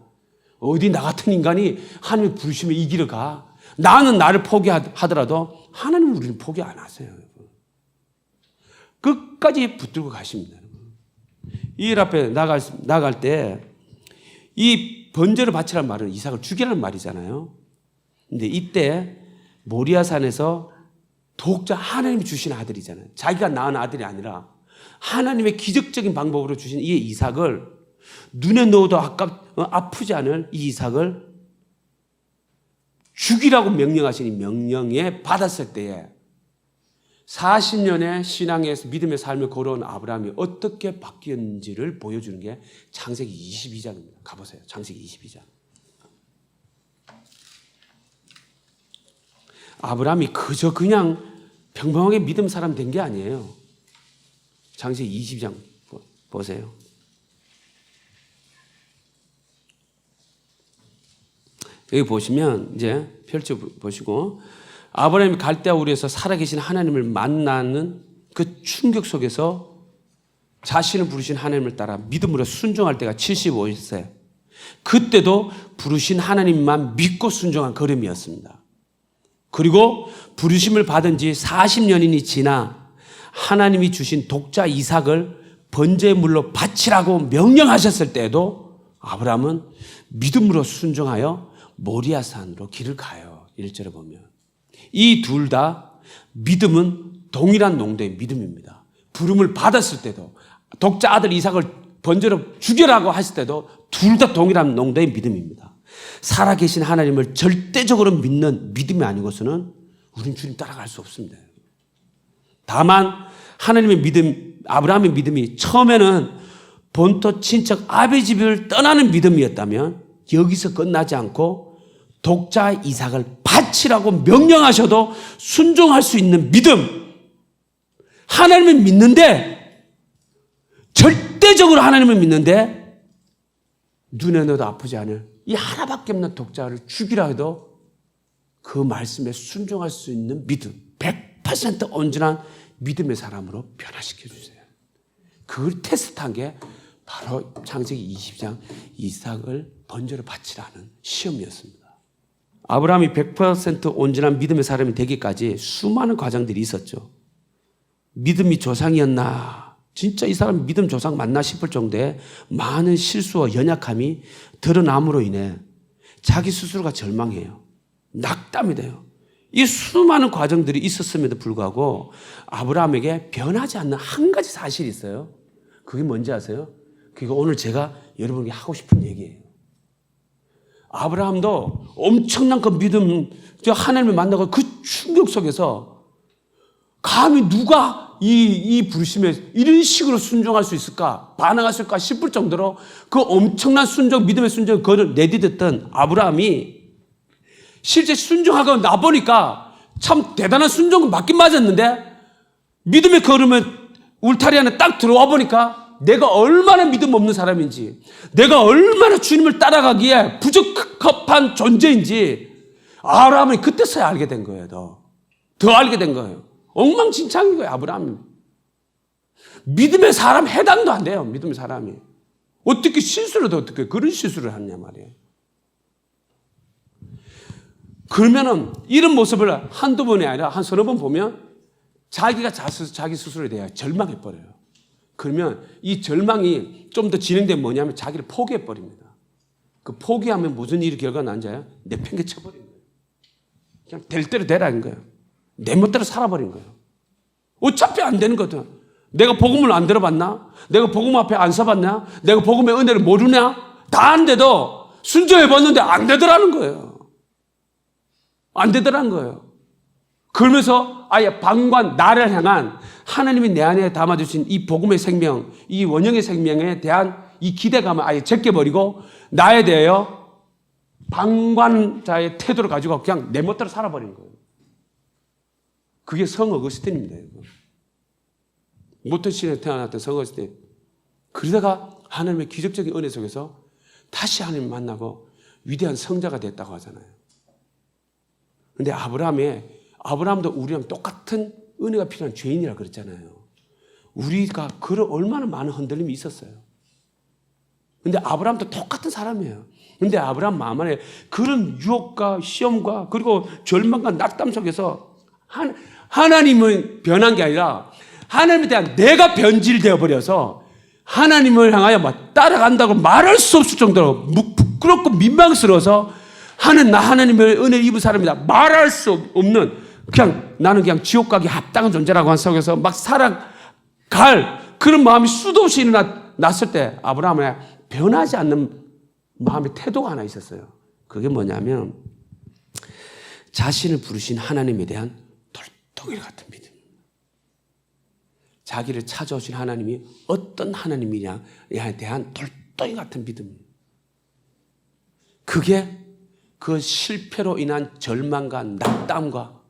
어디 나 같은 인간이 하나님의 부르심에 이기러 가. 나는 나를 포기하더라도 하나님은 우리는 포기 안 하세요. 끝까지 붙들고 가십니다. 이 일 앞에 나갈 때 이 번제를 바치라는 말은 이삭을 죽이라는 말이잖아요. 근데 이때 모리아산에서 독자 하나님이 주신 아들이잖아요. 자기가 낳은 아들이 아니라 하나님의 기적적인 방법으로 주신 이 이삭을 눈에 넣어도 아프지 않을 이 이삭을 죽이라고 명령하신 이 명령에 받았을 때에 40년의 신앙에서 믿음의 삶을 걸어온 아브라함이 어떻게 바뀌었는지를 보여주는 게 창세기 22장입니다. 가보세요. 창세기 22장. 아브라함이 그냥 평범하게 믿음 사람 된 게 아니에요. 창세기 22장 보세요. 여기 보시면 이제 펼쳐 보시고 아브라함이 갈대아 우르에서 살아계신 하나님을 만나는 그 충격 속에서 자신을 부르신 하나님을 따라 믿음으로 순종할 때가 75세. 그때도 부르신 하나님만 믿고 순종한 걸음이었습니다. 그리고 부르심을 받은 지 40년이 지나 하나님이 주신 독자 이삭을 번제물로 바치라고 명령하셨을 때에도 아브라함은 믿음으로 순종하여 모리아산으로 길을 가요. 1절에 보면. 이 둘 다 믿음은 동일한 농도의 믿음입니다. 부름을 받았을 때도 독자 아들 이삭을 번제로 죽여라고 하실 때도 둘 다 동일한 농도의 믿음입니다. 살아계신 하나님을 절대적으로 믿는 믿음이 아니고서는 우리는 주님 따라갈 수 없습니다. 다만 하나님의 믿음, 아브라함의 믿음이 처음에는 본토 친척 아비 집을 떠나는 믿음이었다면 여기서 끝나지 않고 독자 이삭을 바치라고 명령하셔도 순종할 수 있는 믿음. 하나님을 믿는데, 절대적으로 하나님을 믿는데 눈에 넣어도 아프지 않을 이 하나밖에 없는 독자를 죽이라 해도 그 말씀에 순종할 수 있는 믿음. 100% 온전한 믿음의 사람으로 변화시켜 주세요. 그걸 테스트한 게 바로 창세기 20장 이삭을 번제로 바치라는 시험이었습니다. 아브라함이 100% 온전한 믿음의 사람이 되기까지 수많은 과정들이 있었죠. 믿음이 조상이었나? 진짜 이 사람 믿음 조상 맞나 싶을 정도의 많은 실수와 연약함이 드러남으로 인해 자기 스스로가 절망해요. 낙담이 돼요. 이 수많은 과정들이 있었음에도 불구하고 아브라함에게 변하지 않는 한 가지 사실이 있어요. 그게 뭔지 아세요? 그게 오늘 제가 여러분에게 하고 싶은 얘기예요. 아브라함도 엄청난 그 믿음, 하나님을 만나고 그 충격 속에서 감히 누가 이 부르심에 이런 식으로 순종할 수 있을까, 반응했을까 싶을 정도로 그 엄청난 순종, 믿음의 순종을 그를 내디뎠던 아브라함이 실제 순종하고 나보니까 참 대단한 순종은 맞긴 맞았는데 믿음의 걸음에 울타리 안에 딱 들어와 보니까 내가 얼마나 믿음 없는 사람인지, 내가 얼마나 주님을 따라가기에 부적합한 존재인지 아브라함이 그때서야 알게 된 거예요. 더 알게 된 거예요. 엉망진창인 거예요. 아브라함이. 믿음의 사람 해당도 안 돼요. 믿음의 사람이. 어떻게 실수를 어떻게 그런 실수를 하느냐 말이에요. 그러면은 이런 모습을 한두 번이 아니라 한 서너 번 보면 자기가 자기 스스로에 대해 절망해버려요. 그러면 이 절망이 좀 더 진행되면 뭐냐면 자기를 포기해버립니다. 그 포기하면 무슨 일이 결과가 나는지 알아요? 내팽개쳐버리는 거예요. 그냥 될 대로 되라는 거예요. 내 멋대로 살아버린 거예요. 어차피 안 되는 거든. 내가 복음을 안 들어봤나? 내가 복음 앞에 안 서봤나? 내가 복음의 은혜를 모르냐? 다 안 돼도 순종해봤는데 안 되더라는 거예요. 안 되더라는 거예요. 그러면서 아예 방관, 나를 향한 하나님이 내 안에 담아주신 이 복음의 생명, 이 원형의 생명에 대한 이 기대감을 아예 제껴버리고 나에 대하여 방관자의 태도를 가지고 그냥 내 멋대로 살아버린 거예요. 그게 성 어거스틴입니다. 모태신에 태어났던 성 어거스틴. 그러다가 하나님의 기적적인 은혜 속에서 다시 하나님을 만나고 위대한 성자가 됐다고 하잖아요. 그런데 아브라함도 우리랑 똑같은 은혜가 필요한 죄인이라 그랬잖아요. 우리가 그런 얼마나 많은 흔들림이 있었어요. 그런데 아브라함도 똑같은 사람이에요. 근데 아브라함 마음 안에 그런 유혹과 시험과 그리고 절망과 낙담 속에서 하나님은 변한 게 아니라 하나님에 대한 내가 변질되어 버려서 하나님을 향하여 막 따라간다고 말할 수 없을 정도로 부끄럽고 민망스러워서 나 하나님의 은혜를 입은 사람이다 말할 수 없는 나는 그냥 지옥 가기 합당한 존재라고 한 속에서 막 살아갈 그런 마음이 수도 없이 일어났을 때 아브라함은 변하지 않는 마음의 태도가 하나 있었어요. 그게 뭐냐면 자신을 부르신 하나님에 대한 돌덩이 같은 믿음. 자기를 찾아오신 하나님이 어떤 하나님이냐에 대한 돌덩이 같은 믿음. 그게 그 실패로 인한 절망과 낙담과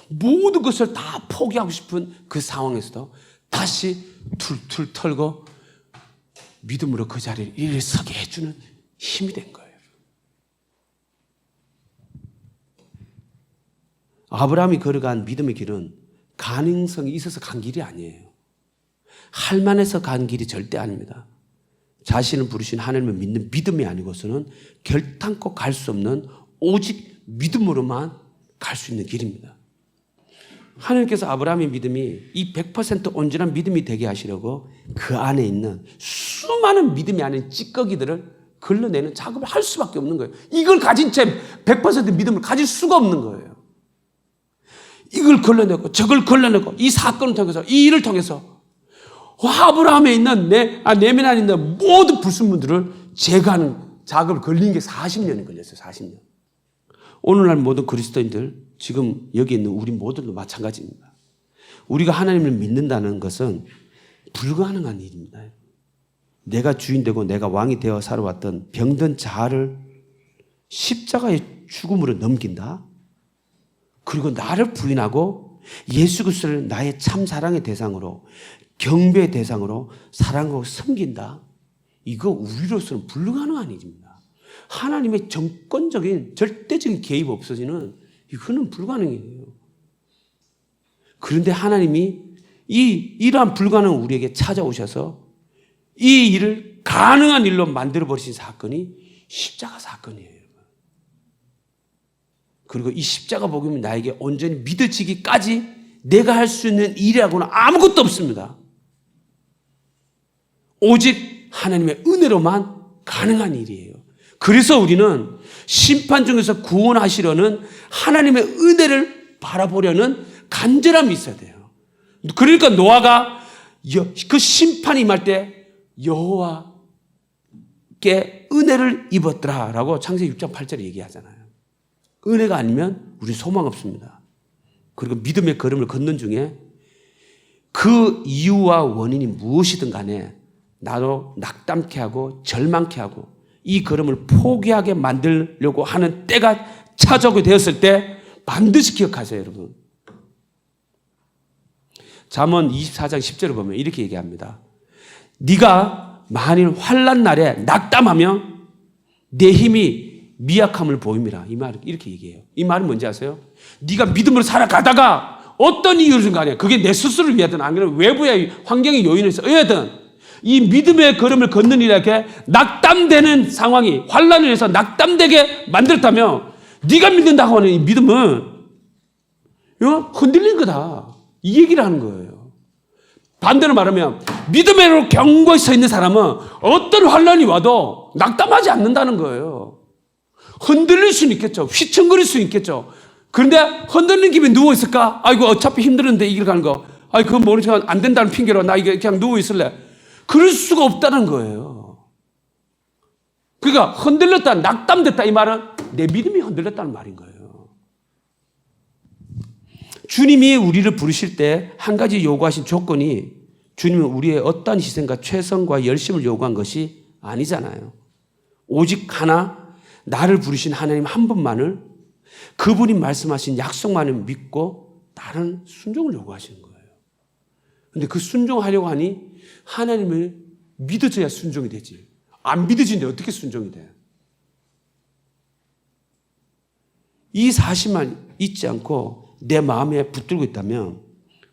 모든 것을 다 포기하고 싶은 그 상황에서도 다시 툴툴 털고 믿음으로 그 자리에 일서게 해주는 힘이 된 거예요. 아브라함이 걸어간 믿음의 길은 가능성이 있어서 간 길이 아니에요. 할 만해서 간 길이 절대 아닙니다. 자신을 부르신 하나님을 믿는 믿음이 아니고서는 결단코 갈 수 없는 오직 믿음으로만 갈 수 있는 길입니다. 하나님께서 아브라함의 믿음이 이 100% 온전한 믿음이 되게 하시려고 그 안에 있는 수많은 믿음이 아닌 찌꺼기들을 걸러내는 작업을 할 수밖에 없는 거예요. 이걸 가진 채 100% 믿음을 가질 수가 없는 거예요. 이걸 걸러내고 저걸 걸러내고 이 사건을 통해서 이 일을 통해서 아브라함에 있는 내면 안에 있는 모든 불순물들을 제거하는 작업을 걸린 게 40년이 걸렸어요. 40년. 오늘날 모든 그리스도인들 지금 여기 있는 우리 모두도 마찬가지입니다. 우리가 하나님을 믿는다는 것은 불가능한 일입니다. 내가 주인 되고 내가 왕이 되어 살아왔던 병든 자아를 십자가의 죽음으로 넘긴다. 그리고 나를 부인하고 예수 그리스도를 나의 참 사랑의 대상으로 경배의 대상으로 사랑하고 섬긴다. 이거 우리로서는 불가능한 일입니다. 하나님의 정권적인 절대적인 개입 없어지는 이거는 불가능해요. 그런데 하나님이 이러한 불가능을 우리에게 찾아오셔서 이 일을 가능한 일로 만들어버리신 사건이 십자가 사건이에요. 그리고 이 십자가 복음이 나에게 온전히 믿어지기까지 내가 할 수 있는 일이라고는 아무것도 없습니다. 오직 하나님의 은혜로만 가능한 일이에요. 그래서 우리는 심판 중에서 구원하시려는 하나님의 은혜를 바라보려는 간절함이 있어야 돼요. 그러니까 노아가 그 심판이 임할 때 여호와께 은혜를 입었더라라고 창세기 6장 8절에 얘기하잖아요. 은혜가 아니면 우리 소망 없습니다. 그리고 믿음의 걸음을 걷는 중에 그 이유와 원인이 무엇이든 간에 나도 낙담케 하고 절망케 하고 이 걸음을 포기하게 만들려고 하는 때가 찾아오게 되었을 때 반드시 기억하세요, 여러분. 잠언 24장 10절을 보면 이렇게 얘기합니다. 네가 만일 환난 날에 낙담하면 내 힘이 미약함을 보임이라. 이 말 이렇게 얘기해요. 이 말은 뭔지 아세요? 네가 믿음으로 살아가다가 어떤 이유든 간에 그게 내 스스로를 위하든 아니면 외부의 환경의 요인에 의하든 이 믿음의 걸음을 걷는 이에게 낙담되는 상황이 환난을 위해서 낙담되게 만들었다면 네가 믿는다고 하는 이 믿음은 흔들린 거다. 이 얘기를 하는 거예요. 반대로 말하면 믿음으로 견고히 서 있는 사람은 어떤 환난이 와도 낙담하지 않는다는 거예요. 흔들릴 수는 있겠죠. 휘청거릴 수는 있겠죠. 그런데 흔들린 김에 누워있을까? 아이고 어차피 힘들었는데 이 길 가는 거. 그건 모르지만 안 된다는 핑계로 나 이게 그냥 누워있을래. 그럴 수가 없다는 거예요. 그러니까 흔들렸다, 낙담됐다 이 말은 내 믿음이 흔들렸다는 말인 거예요. 주님이 우리를 부르실 때 한 가지 요구하신 조건이 주님은 우리의 어떠한 희생과 최선과 열심을 요구한 것이 아니잖아요. 오직 하나 나를 부르신 하나님 한 분만을 그분이 말씀하신 약속만을 믿고 다른 순종을 요구하시는 거예요. 그런데 그 순종하려고 하니 하나님을 믿어져야 순종이 되지. 안 믿어지는데 어떻게 순종이 돼? 이 사실만 잊지 않고 내 마음에 붙들고 있다면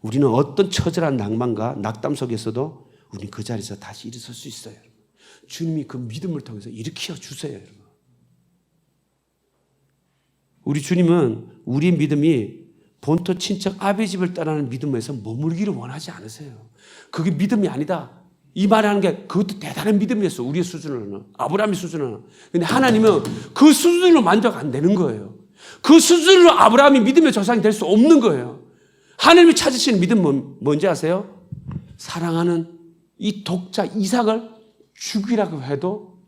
우리는 어떤 처절한 낭만과 낙담 속에서도 우리는 그 자리에서 다시 일어설 수 있어요. 주님이 그 믿음을 통해서 일으켜 주세요. 여러분. 우리 주님은 우리의 믿음이 본토 친척 아베 집을 떠나는 믿음에서 머물기를 원하지 않으세요. 그게 믿음이 아니다. 이 말하는 게 그것도 대단한 믿음이었어. 우리의 수준으로는. 아브라함의 수준으로는. 근데 하나님은 그 수준으로 만족 안 되는 거예요. 그 수준으로 아브라함이 믿음의 조상이 될 수 없는 거예요. 하나님이 찾으시는 믿음은 뭔지 아세요? 사랑하는 이 독자 이삭을 죽이라고 해도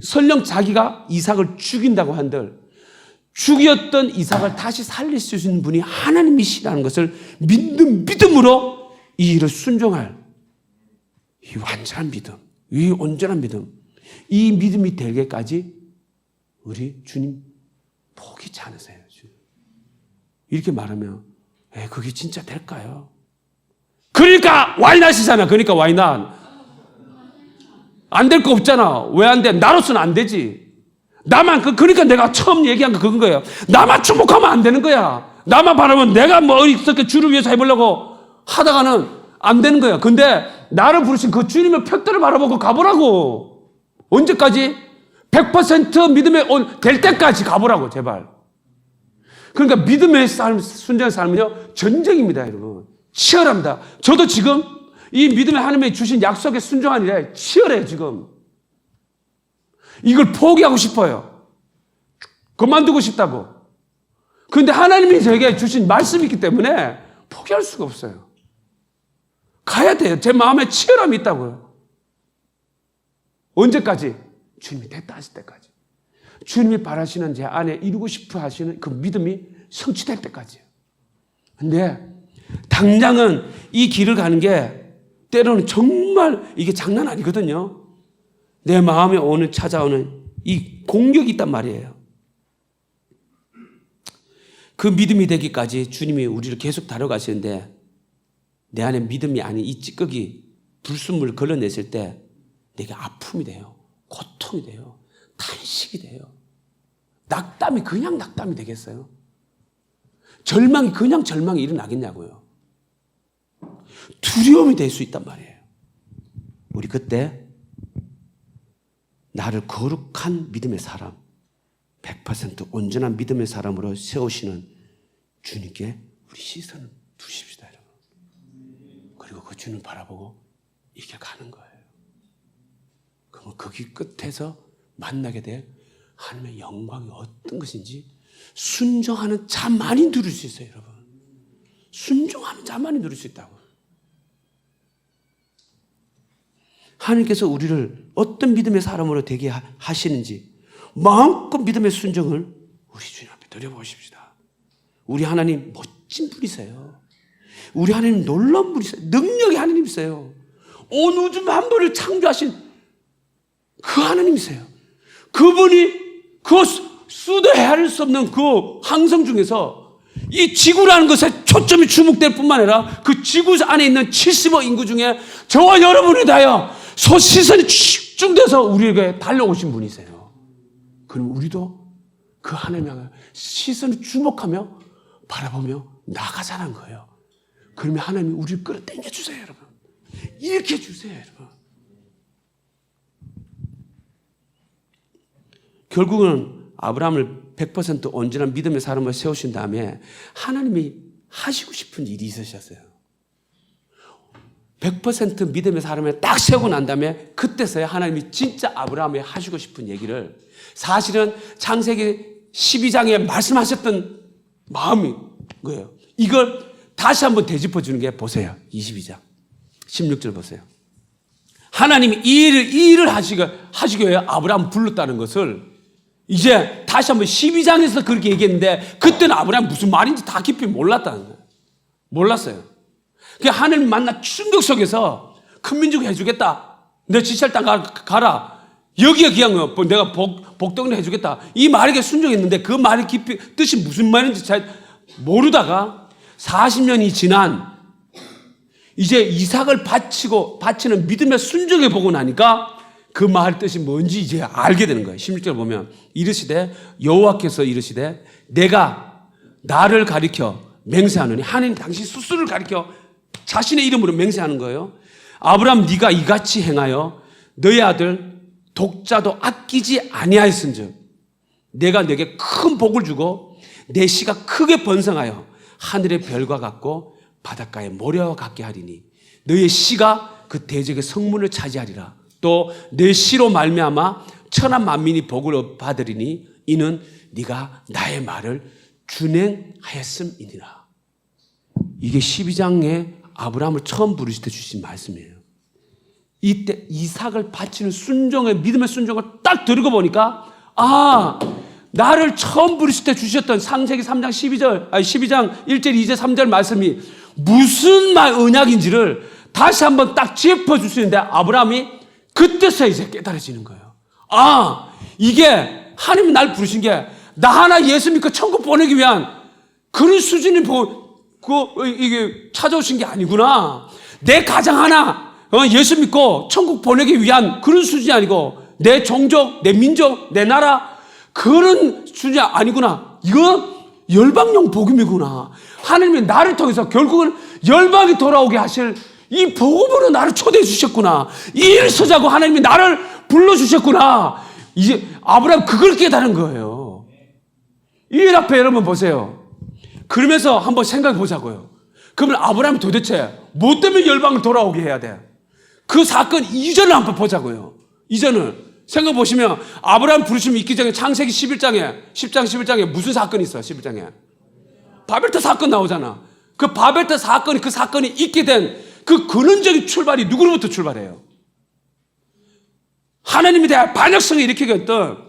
설령 자기가 이삭을 죽인다고 한들 죽였던 이삭을 다시 살릴 수 있는 분이 하나님이시라는 것을 믿는 믿음으로 이 일을 순종할 이 완전한 믿음, 이 온전한 믿음, 이 믿음이 되기까지 우리 주님 포기치 않으세요. 이렇게 말하면 그게 진짜 될까요? 그러니까 와이낫이잖아. 그러니까 와이낫. 안 될 거 없잖아. 왜 안 돼? 나로서는 안 되지. 나만 그러니까 내가 처음 얘기한 거 그건 거예요. 나만 주목하면 안 되는 거야. 나만 바라보면 내가 뭐 어떻게 주를 위해서 해보려고 하다가는 안 되는 거야. 근데 나를 부르신 그 주님의 표대를 바라보고 가보라고. 언제까지? 100% 믿음의 될 때까지 가보라고 제발. 그러니까 믿음의 삶, 순전한 삶은요 전쟁입니다, 여러분. 치열합니다. 저도 지금 이 믿음의 하나님의 주신 약속에 순종하니라 치열해요, 지금. 이걸 포기하고 싶어요. 그만두고 싶다고. 그런데 하나님이 저에게 주신 말씀이 있기 때문에 포기할 수가 없어요. 가야 돼요. 제 마음에 치열함이 있다고요. 언제까지? 주님이 됐다 하실 때까지. 주님이 바라시는 제 안에 이루고 싶어 하시는 그 믿음이 성취될 때까지요. 근데 당장은 이 길을 가는 게 때로는 정말 이게 장난 아니거든요. 내 마음에 찾아오는 이 공격이 있단 말이에요. 그 믿음이 되기까지 주님이 우리를 계속 다뤄가시는데 내 안에 믿음이 아닌 이 찌꺼기 불순물을 걸러냈을 때 내게 아픔이 돼요. 고통이 돼요. 탄식이 돼요. 낙담이 그냥 낙담이 되겠어요? 절망이 그냥 절망이 일어나겠냐고요. 두려움이 될 수 있단 말이에요. 우리 그때 나를 거룩한 믿음의 사람, 100% 온전한 믿음의 사람으로 세우시는 주님께 우리 시선을 두십시다, 여러분. 그리고 그 주님 바라보고 이렇게 가는 거예요. 그러면 거기 끝에서 만나게 될 하나님의 영광이 어떤 것인지 순종하는 자만이 누릴 수 있어요, 여러분. 순종하는 자만이 누릴 수 있다고. 하나님께서 우리를 어떤 믿음의 사람으로 되게 하시는지 마음껏 믿음의 순종을 우리 주님 앞에 드려보십시다. 우리 하나님 멋진 분이세요. 우리 하나님 놀라운 분이세요. 능력의 하나님이세요. 온 우주 만물을 창조하신 그 하나님이세요. 그분이 그 수도 헤아릴 수 없는 그 항성 중에서 이 지구라는 것에 초점이 주목될 뿐만 아니라 그 지구 안에 있는 70억 인구 중에 저와 여러분에 대하여 시선이 집중돼서 우리에게 달려오신 분이세요. 그럼 우리도 그 하나님의 시선을 주목하며 바라보며 나가자는 거예요. 그러면 하나님이 우리를 끌어당겨 주세요, 여러분. 이렇게 주세요, 여러분. 결국은 아브라함을 100% 온전한 믿음의 사람을 세우신 다음에 하나님이 하시고 싶은 일이 있으셨어요. 100% 믿음의 사람을 딱 세우고 난 다음에 그때서야 하나님이 진짜 아브라함이 하시고 싶은 얘기를 사실은 창세기 12장에 말씀하셨던 마음이 거예요. 이걸 다시 한번 되짚어 주는 게 보세요. 22장 16절 보세요. 하나님이 이 일을 하시기 위해 아브라함 불렀다는 것을 이제 다시 한번 12장에서 그렇게 얘기했는데 그때는 아브라함 무슨 말인지 다 깊이 몰랐다는 거예요. 몰랐어요. 그 하나님 만나 충격 속에서 큰 민족 해주겠다. 너 지시할 땅 가라. 여기에 귀한 거 내가 복덩이를 해주겠다. 이 말에게 순종했는데 그 말의 깊이 뜻이 무슨 말인지 잘 모르다가 40년이 지난 이제 이삭을 바치는 믿음의 순종해 보고 나니까 그 말 뜻이 뭔지 이제 알게 되는 거예요. 16절 보면 이르시되 여호와께서 이르시되 내가 나를 가리켜 맹세하노니 하나님 당신 스스로를 가리켜 자신의 이름으로 맹세하는 거예요. 아브라함 네가 이같이 행하여 너의 아들 독자도 아끼지 아니하였은즉 내가 네게 큰 복을 주고 내 씨가 크게 번성하여 하늘의 별과 같고 바닷가의 모래와 같게 하리니 너의 씨가 그 대적의 성문을 차지하리라. 또 내 씨로 말미암아 천하 만민이 복을 받으리니 이는 네가 나의 말을 준행하였음이니라. 이게 12장에 아브라함을 처음 부르실 때 주신 말씀이에요. 이때 이삭을 바치는 순종의 믿음의 순종을 딱 들고 보니까 나를 처음 부르실 때 주셨던 창세기 3장 12장 1절 2절 3절 말씀이 무슨 언약인지를 다시 한번 딱 짚어주시는데 아브라함이 그때서야 이제 깨달아지는 거예요. 이게 하나님이 날 부르신 게 나 하나 예수 믿고 천국 보내기 위한 그런 수준이 이게 찾아오신 게 아니구나. 내 가정 하나 예수 믿고 천국 보내기 위한 그런 수준이 아니고 내 종족, 내 민족, 내 나라 그런 수준이 아니구나. 이건 열방용 복음이구나. 하나님이 나를 통해서 결국은 열방이 돌아오게 하실 이 복음으로 나를 초대해 주셨구나. 이 일을 서자고 하나님이 나를 불러주셨구나. 이제 아브라함 그걸 깨달은 거예요. 이 일 앞에 여러분 보세요. 그러면서 한번 생각해 보자고요. 그러면 아브라함이 도대체 뭐 때문에 열방을 돌아오게 해야 돼? 그 사건 이전을 한번 보자고요. 이전을 생각해 보시면 아브라함 부르심이 있기 전에 창세기 10장 11장에 무슨 사건이 있어? 11장에 바벨탑 사건 나오잖아. 그 바벨탑 사건이 그 사건이 있게 된 그 근원적인 출발이 누구로부터 출발해요? 하나님에 대한 반역성을 일으키게 했던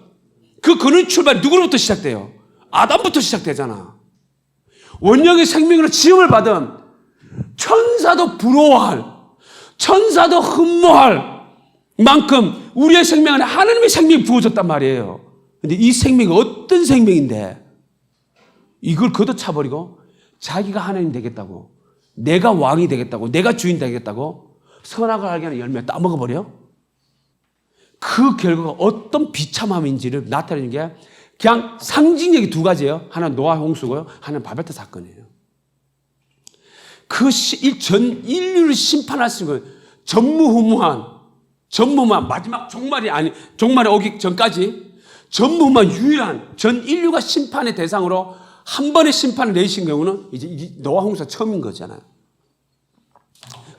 그 근원 출발이 누구로부터 시작돼요? 아담부터 시작되잖아. 원령의 생명으로 지음을 받은 천사도 부러워할, 천사도 흠모할 만큼 우리의 생명 안에 하나님의 생명이 부어졌단 말이에요. 근데 이 생명이 어떤 생명인데 이걸 걷어차버리고 자기가 하나님 되겠다고, 내가 왕이 되겠다고, 내가 주인 되겠다고 선악을 알게 하는 열매 따먹어버려? 그 결과가 어떤 비참함인지를 나타내는 게 그냥 상징력이 두 가지예요. 하나는 노아 홍수고요. 하나는 바벨탑 사건이에요. 전 인류를 심판할 수 있는 전무후무한 마지막 종말이 오기 전까지 전무후무한 유일한 전 인류가 심판의 대상으로 한 번의 심판을 내리신 경우는 이제 노아 홍수가 처음인 거잖아요.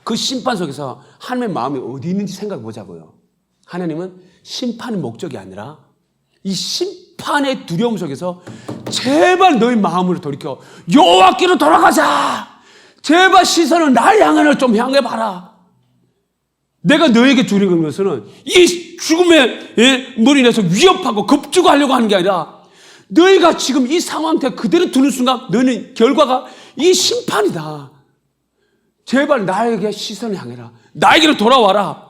그 심판 속에서 하나님의 마음이 어디 있는지 생각해 보자고요. 하나님은 심판의 목적이 아니라 이 심판의 두려움 속에서 제발 너희 마음을 돌이켜 여호와께로 돌아가자. 제발 시선을 날 향해 좀 향해 봐라. 내가 너에게 주는 것은 이 죽음의 머리 내서 위협하고 겁주고하려고 하는 게 아니라 너희가 지금 이 상황대 그대로 두는 순간 너는 결과가 이 심판이다. 제발 나에게 시선을 향해라. 나에게로 돌아와라.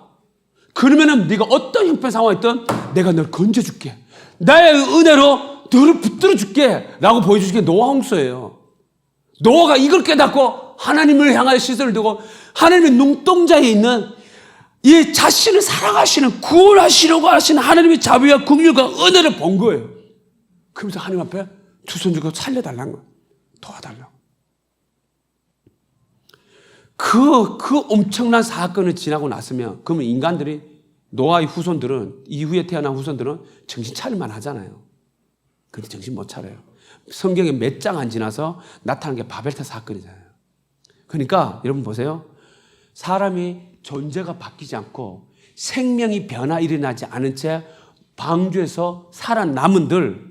그러면은 네가 어떤 형편 상황이든 내가 널 건져줄게. 나의 은혜로 너를 붙들어 줄게 라고 보여주신 게 노아 홍수예요. 노아가 이걸 깨닫고 하나님을 향하여 시선을 두고 하나님의 눈동자에 있는 이 자신을 사랑하시는 구원하시려고 하시는 하나님의 자비와 긍휼과 은혜를 본 거예요. 그러면서 하나님 앞에 두 손 들고 살려달라는 거예요. 도와달라고. 그 엄청난 사건을 지나고 났으면 그러면 인간들이 노아의 후손들은 이후에 태어난 후손들은 정신 차릴만 하잖아요. 근데 정신 못 차려요. 성경에 몇 장 안 지나서 나타난 게 바벨탑 사건이잖아요. 그러니까 여러분 보세요. 사람이 존재가 바뀌지 않고 생명이 변화 일어나지 않은 채 방주에서 살아남은들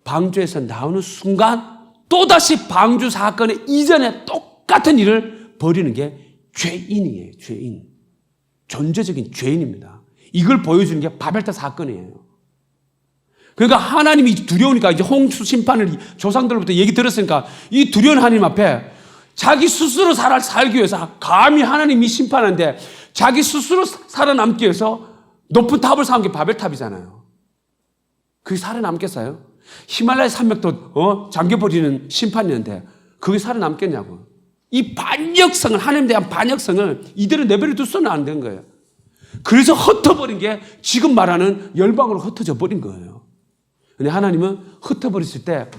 방주에서 나오는 순간 또다시 방주 사건의 이전에 똑같은 일을 벌이는 게 죄인이에요. 죄인. 존재적인 죄인입니다. 이걸 보여주는 게 바벨탑 사건이에요. 그러니까 하나님이 두려우니까 이제 홍수 심판을 조상들로부터 얘기 들었으니까 이 두려운 하나님 앞에 자기 스스로 살기 위해서 감히 하나님이 심판하는데 자기 스스로 살아남기 위해서 높은 탑을 쌓은 게 바벨탑이잖아요. 그게 살아남겠어요? 히말라야 산맥도 잠겨버리는 심판이었는데 그게 살아남겠냐고. 이 반역성을, 하나님에 대한 반역성을 이대로 내버려 두서는 안 된 거예요. 그래서 흩어버린 게 지금 말하는 열방으로 흩어져 버린 거예요. 근데 하나님은 흩어버렸을 때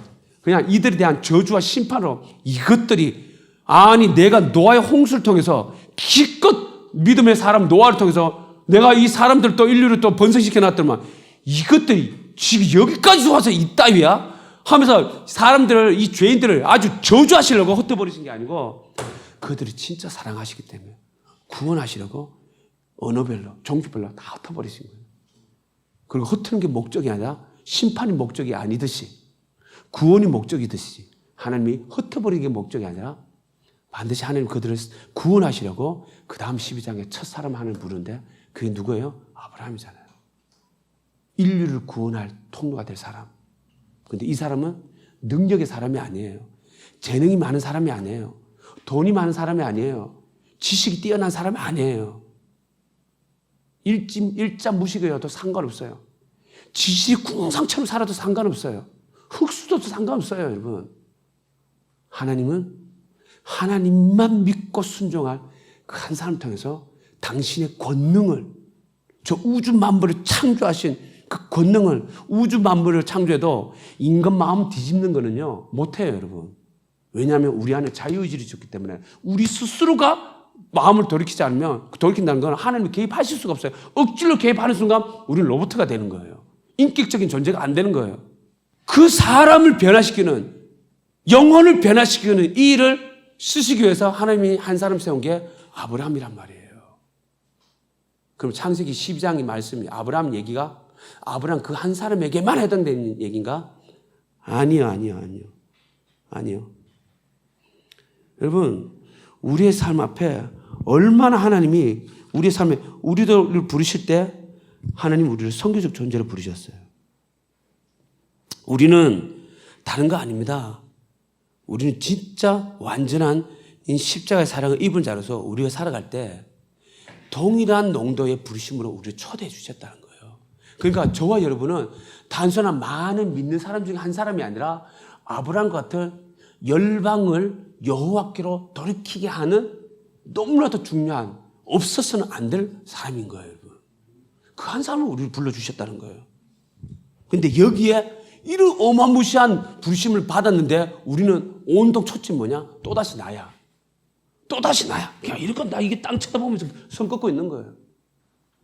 그냥 이들에 대한 저주와 심판으로 이것들이 내가 노아의 홍수를 통해서 기껏 믿음의 사람 노아를 통해서 내가 이 사람들 또 인류를 또 번성시켜 놨더만 이것들이 지금 여기까지 와서 이따위야? 하면서 사람들을, 이 죄인들을 아주 저주하시려고 흩어버리신 게 아니고 그들이 진짜 사랑하시기 때문에 구원하시려고 언어별로, 종교별로 다 흩어버리신 거예요. 그리고 흩트는 게 목적이 아니라 심판이 목적이 아니듯이 구원이 목적이듯이 하나님이 흩어버리는 게 목적이 아니라 반드시 하나님 그들을 구원하시려고 그 다음 12장에 첫 사람 하나님 부르는데 그게 누구예요? 아브라함이잖아요. 인류를 구원할 통로가 될 사람. 근데 이 사람은 능력의 사람이 아니에요. 재능이 많은 사람이 아니에요. 돈이 많은 사람이 아니에요. 지식이 뛰어난 사람이 아니에요. 일자 무식이어도 상관없어요. 지식이 궁상처럼 살아도 상관없어요. 흙수저도 상관없어요, 여러분. 하나님은 하나님만 믿고 순종할 그 한 사람 통해서 당신의 권능을, 저 우주 만물을 창조하신 그 권능을, 우주 만물을 창조해도 인간 마음 뒤집는 거는요 못해요, 여러분. 왜냐하면 우리 안에 자유의지를 줬기 때문에 우리 스스로가 마음을 돌이키지 않으면, 돌이킨다는 건 하나님이 개입하실 수가 없어요. 억지로 개입하는 순간 우리는 로봇가 되는 거예요. 인격적인 존재가 안 되는 거예요. 그 사람을 변화시키는, 영혼을 변화시키는 이 일을 쓰시기 위해서 하나님이 한 사람 세운 게 아브라함이란 말이에요. 그럼 창세기 12장의 말씀이 아브라함 얘기가 아브라함 그 한 사람에게만 해당되는 얘기인가? 아니요. 여러분, 우리의 삶 앞에 얼마나 하나님이 우리의 삶에 우리들을 부르실 때 하나님 우리를 선교적 존재로 부르셨어요. 우리는 다른 거 아닙니다. 우리는 진짜 완전한 십자가의 사랑을 입은 자로서 우리가 살아갈 때 동일한 농도의 부르심으로 우리를 초대해 주셨다는 거예요. 그러니까 저와 여러분은 단순한 많은 믿는 사람 중에 한 사람이 아니라 아브라함과 같은 열방을 여호와께로 돌이키게 하는 너무나도 중요한, 없어서는 안 될 사람인 거예요, 여러분. 그 한 사람을 우리를 불러주셨다는 거예요. 그런데 여기에 이런 어마무시한 부르심을 받았는데 우리는 온통 초점 뭐냐? 또다시 나야. 또다시 나야. 그냥 이렇게 나 이게 땅 쳐다보면서 손 꺾고 있는 거예요.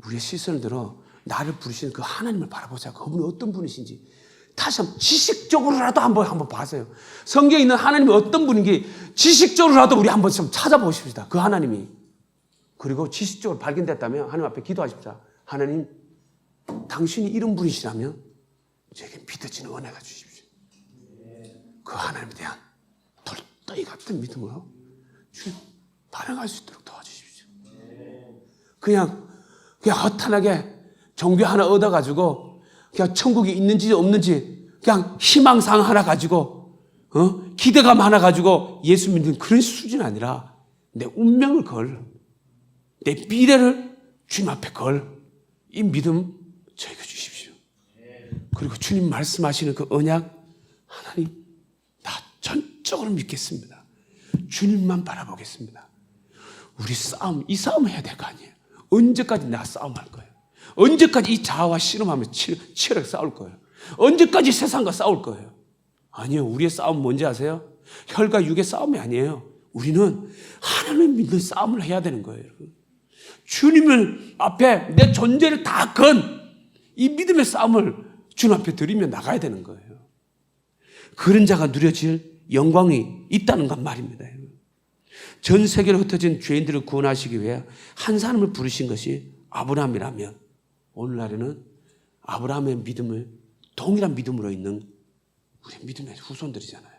우리의 시선을 들어 나를 부르시는 그 하나님을 바라보자. 그분이 어떤 분이신지 다시 한번 지식적으로라도 한번 봐세요. 성경에 있는 하나님이 어떤 분인지 지식적으로라도 우리 한번 좀 찾아보십시다. 그 하나님이. 그리고 지식적으로 발견됐다면 하나님 앞에 기도하십시다. 하나님, 당신이 이런 분이시라면 제게 믿어지는 은혜가 주십시오. 그 하나님에 대한 돌덩이 같은 믿음으로 주님 반응할 수 있도록 도와주십시오. 그냥 허탄하게 종교 하나 얻어가지고 그냥 천국이 있는지 없는지 그냥 희망상 하나 가지고 기대감 하나 가지고 예수 믿는 그런 수준이 아니라 내 운명을 걸, 내 미래를 주님 앞에 걸, 이 믿음 저에게 주십시오. 그리고 주님 말씀하시는 그 언약, 하나님 나 전적으로 믿겠습니다. 주님만 바라보겠습니다. 우리 싸움, 이 싸움을 해야 될 거 아니에요. 언제까지 내가 싸움할 거예요? 언제까지 이 자아와 씨름하며 치열하게 싸울 거예요? 언제까지 세상과 싸울 거예요? 아니요. 우리의 싸움은 뭔지 아세요? 혈과 육의 싸움이 아니에요. 우리는 하나님을 믿는 싸움을 해야 되는 거예요, 여러분. 주님을 앞에 내 존재를 다 건 이 믿음의 싸움을 주님 앞에 드리며 나가야 되는 거예요. 그런 자가 누려질 영광이 있다는 것 말입니다. 전 세계로 흩어진 죄인들을 구원하시기 위해 한 사람을 부르신 것이 아브라함이라면 오늘날에는 아브라함의 믿음을 동일한 믿음으로 있는 우리 믿음의 후손들이잖아요.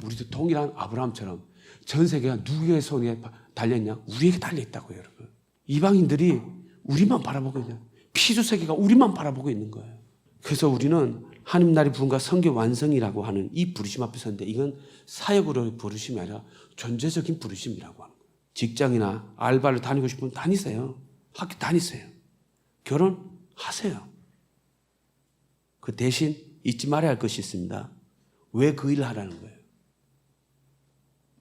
우리도 동일한 아브라함처럼 전 세계가 누구의 손에 달려있냐? 우리에게 달려있다고요, 여러분. 이방인들이 우리만 바라보고 있냐? 피조세계가 우리만 바라보고 있는 거예요. 그래서 우리는 하나님 나라의 부름과 선교 완성이라고 하는 이 부르심 앞에 서는데 이건 사역으로 부르심이 아니라 존재적인 부르심이라고 하는 거예요. 직장이나 알바를 다니고 싶으면 다니세요. 학교 다니세요. 결혼하세요. 그 대신 잊지 말아야 할 것이 있습니다. 왜 그 일을 하라는 거예요?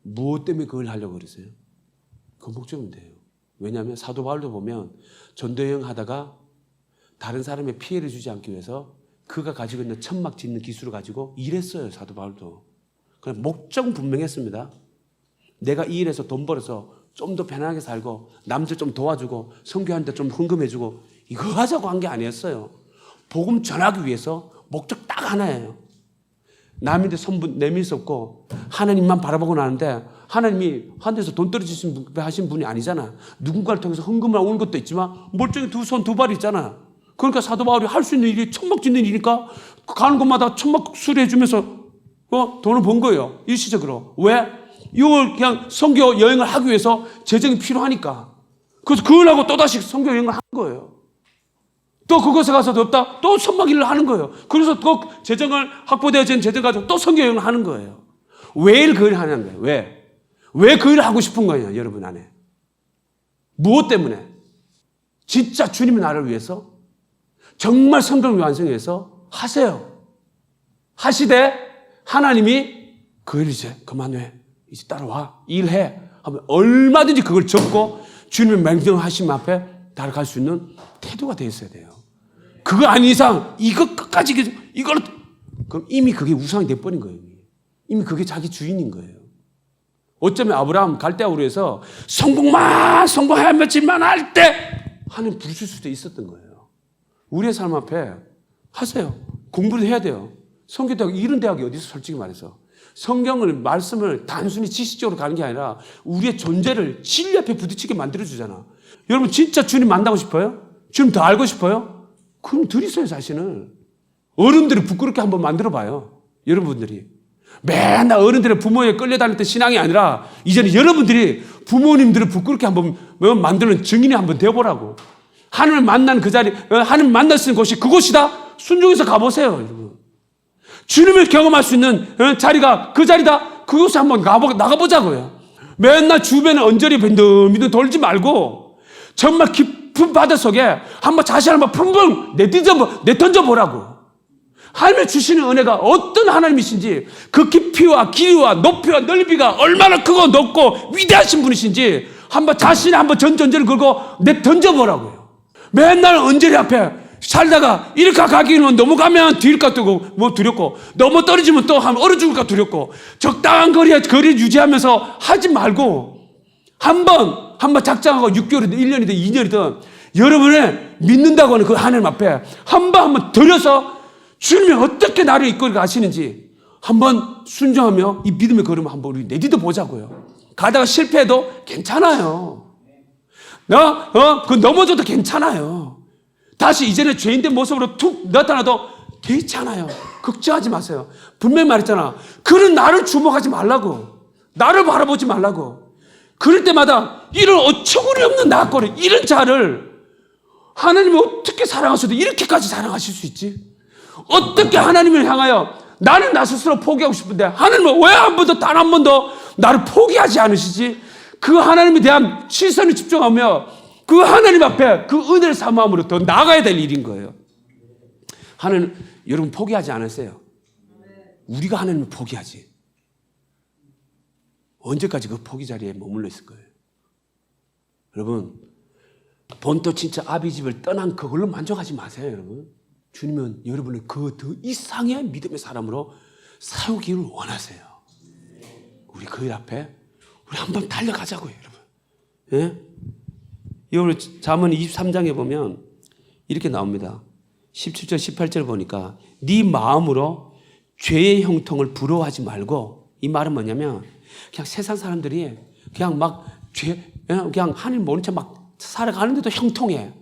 무엇 때문에 그 일을 하려고 그러세요? 그 목적은 돼요. 왜냐하면 사도 바울도 보면 전도여행 하다가 다른 사람의 피해를 주지 않기 위해서 그가 가지고 있는 천막 짓는 기술을 가지고 일했어요. 사도 바울도. 그냥 목적은 분명했습니다. 내가 이 일에서 돈 벌어서 좀 더 편안하게 살고 남들 좀 도와주고 선교하는데 좀 헌금해주고 이거 하자고 한 게 아니었어요. 복음 전하기 위해서 목적 딱 하나예요. 남인데 손 내밀 수 없고 하나님만 바라보고 나는데 하나님이 하늘에서 돈 떨어지신 분이 아니잖아. 누군가를 통해서 헌금을 오는 것도 있지만 멀쩡히 두 손 두 발 있잖아. 그러니까 사도 바울이 할 수 있는 일이 천막 짓는 일이니까 가는 곳마다 천막 수리해 주면서 돈을 번 거예요. 일시적으로. 왜? 이걸 그냥 선교 여행을 하기 위해서 재정이 필요하니까. 그래서 그걸 하고 또다시 선교 여행을 한 거예요. 또 그곳에 가서도 없다. 또 천막 일을 하는 거예요. 그래서 또 재정을 확보되어진 재정 가지고 또 선교 여행을 하는 거예요. 왜 그 일을 하는 거예요? 왜? 왜 그 일을 하고 싶은 거예요, 여러분 안에? 무엇 때문에? 진짜 주님의 나라를 위해서? 정말 성경을 완성해서 위해서 하세요. 하시되 하나님이 그 일 이제 그만해. 이제 따라와. 일해. 하면 얼마든지 그걸 접고 주님의 명령하심 앞에 달아갈 수 있는 태도가 되어 있어야 돼요. 그거 아닌 이상 이거 끝까지 이걸 그럼 이미 그게 우상이 돼버린 거예요. 이미 그게 자기 주인인 거예요. 어쩌면 아브라함 갈대아우르에서 성공하지만 할 때 하나님 부르실 수도 있었던 거예요. 우리의 삶 앞에 하세요. 공부를 해야 돼요. 성경대학 이런 대학이 어디서 솔직히 말해서 성경을 말씀을 단순히 지식적으로 가는 게 아니라 우리의 존재를 진리 앞에 부딪히게 만들어주잖아. 여러분 진짜 주님 만나고 싶어요? 주님 더 알고 싶어요? 그럼 들이세요 자신을. 어른들을 부끄럽게 한번 만들어봐요. 여러분들이. 맨날 어른들의 부모에 끌려다녔던 신앙이 아니라 이제는 여러분들이 부모님들을 부끄럽게 한번 만드는 증인이 한번 되어보라고. 하나님을 만난 그 자리, 하나님 만날 수 있는 곳이 그곳이다? 순종해서 가보세요, 여러분. 주님을 경험할 수 있는 자리가 그 자리다? 그곳에 한번 나가보자고요. 맨날 주변에 언저리 밴드미드 돌지 말고 정말 깊은 바다 속에 한번 자신 한번 펑펑 내던져보라고. 하나님의 주시는 은혜가 어떤 하나님이신지 그 깊이와 길이와 높이와 넓이가 얼마나 크고 높고 위대하신 분이신지 한번 자신의 한번 전전전을 걸고 내던져보라고요. 맨날 언저리 앞에 살다가 이렇게 가기는 넘어가면 뒤일까 두렵고 너무 떨어지면 또 하면 얼어 죽을까 두렵고 적당한 거리를 유지하면서 하지 말고 한번 작정하고 6개월이든 1년이든 2년이든 여러분의 믿는다고 하는 그 하나님 앞에 한번 들여서 주님이 어떻게 나를 이끌어 가시는지 한번 순종하며 이 믿음의 걸음을 한번 우리 내디뎌 보자고요. 가다가 실패해도 괜찮아요. 그 넘어져도 괜찮아요. 다시 이전에 죄인된 모습으로 툭 나타나도 괜찮아요. 걱정하지 마세요. 분명히 말했잖아. 그런 나를 주목하지 말라고. 나를 바라보지 말라고. 그럴 때마다 이런 어처구니 없는 나꼴 이런 자를 하나님이 어떻게 사랑하셔도 이렇게까지 사랑하실 수 있지? 어떻게 하나님을 향하여 나는 나 스스로 포기하고 싶은데 하나님은 왜 한 번도 단 한 번도 나를 포기하지 않으시지? 그 하나님에 대한 시선을 집중하며 그 하나님 앞에 그 은혜를 사모함으로 더 나아가야 될 일인 거예요. 하나님, 여러분 포기하지 않으세요. 우리가 하나님을 포기하지. 언제까지 그 포기 자리에 머물러 있을 거예요? 여러분, 본토 진짜 아비 집을 떠난 그걸로 만족하지 마세요, 여러분. 주님은 여러분을 그 더 이상의 믿음의 사람으로 세우기를 원하세요. 우리 그 일 앞에 우리 한번 달려가자고요, 여러분. 예? 여러분 잠언 23장에 보면 이렇게 나옵니다. 17절 18절 보니까 네 마음으로 죄의 형통을 부러워하지 말고, 이 말은 뭐냐면 그냥 세상 사람들이 그냥 막 그냥 하나님 모른 채 막 살아가는데도 형통해.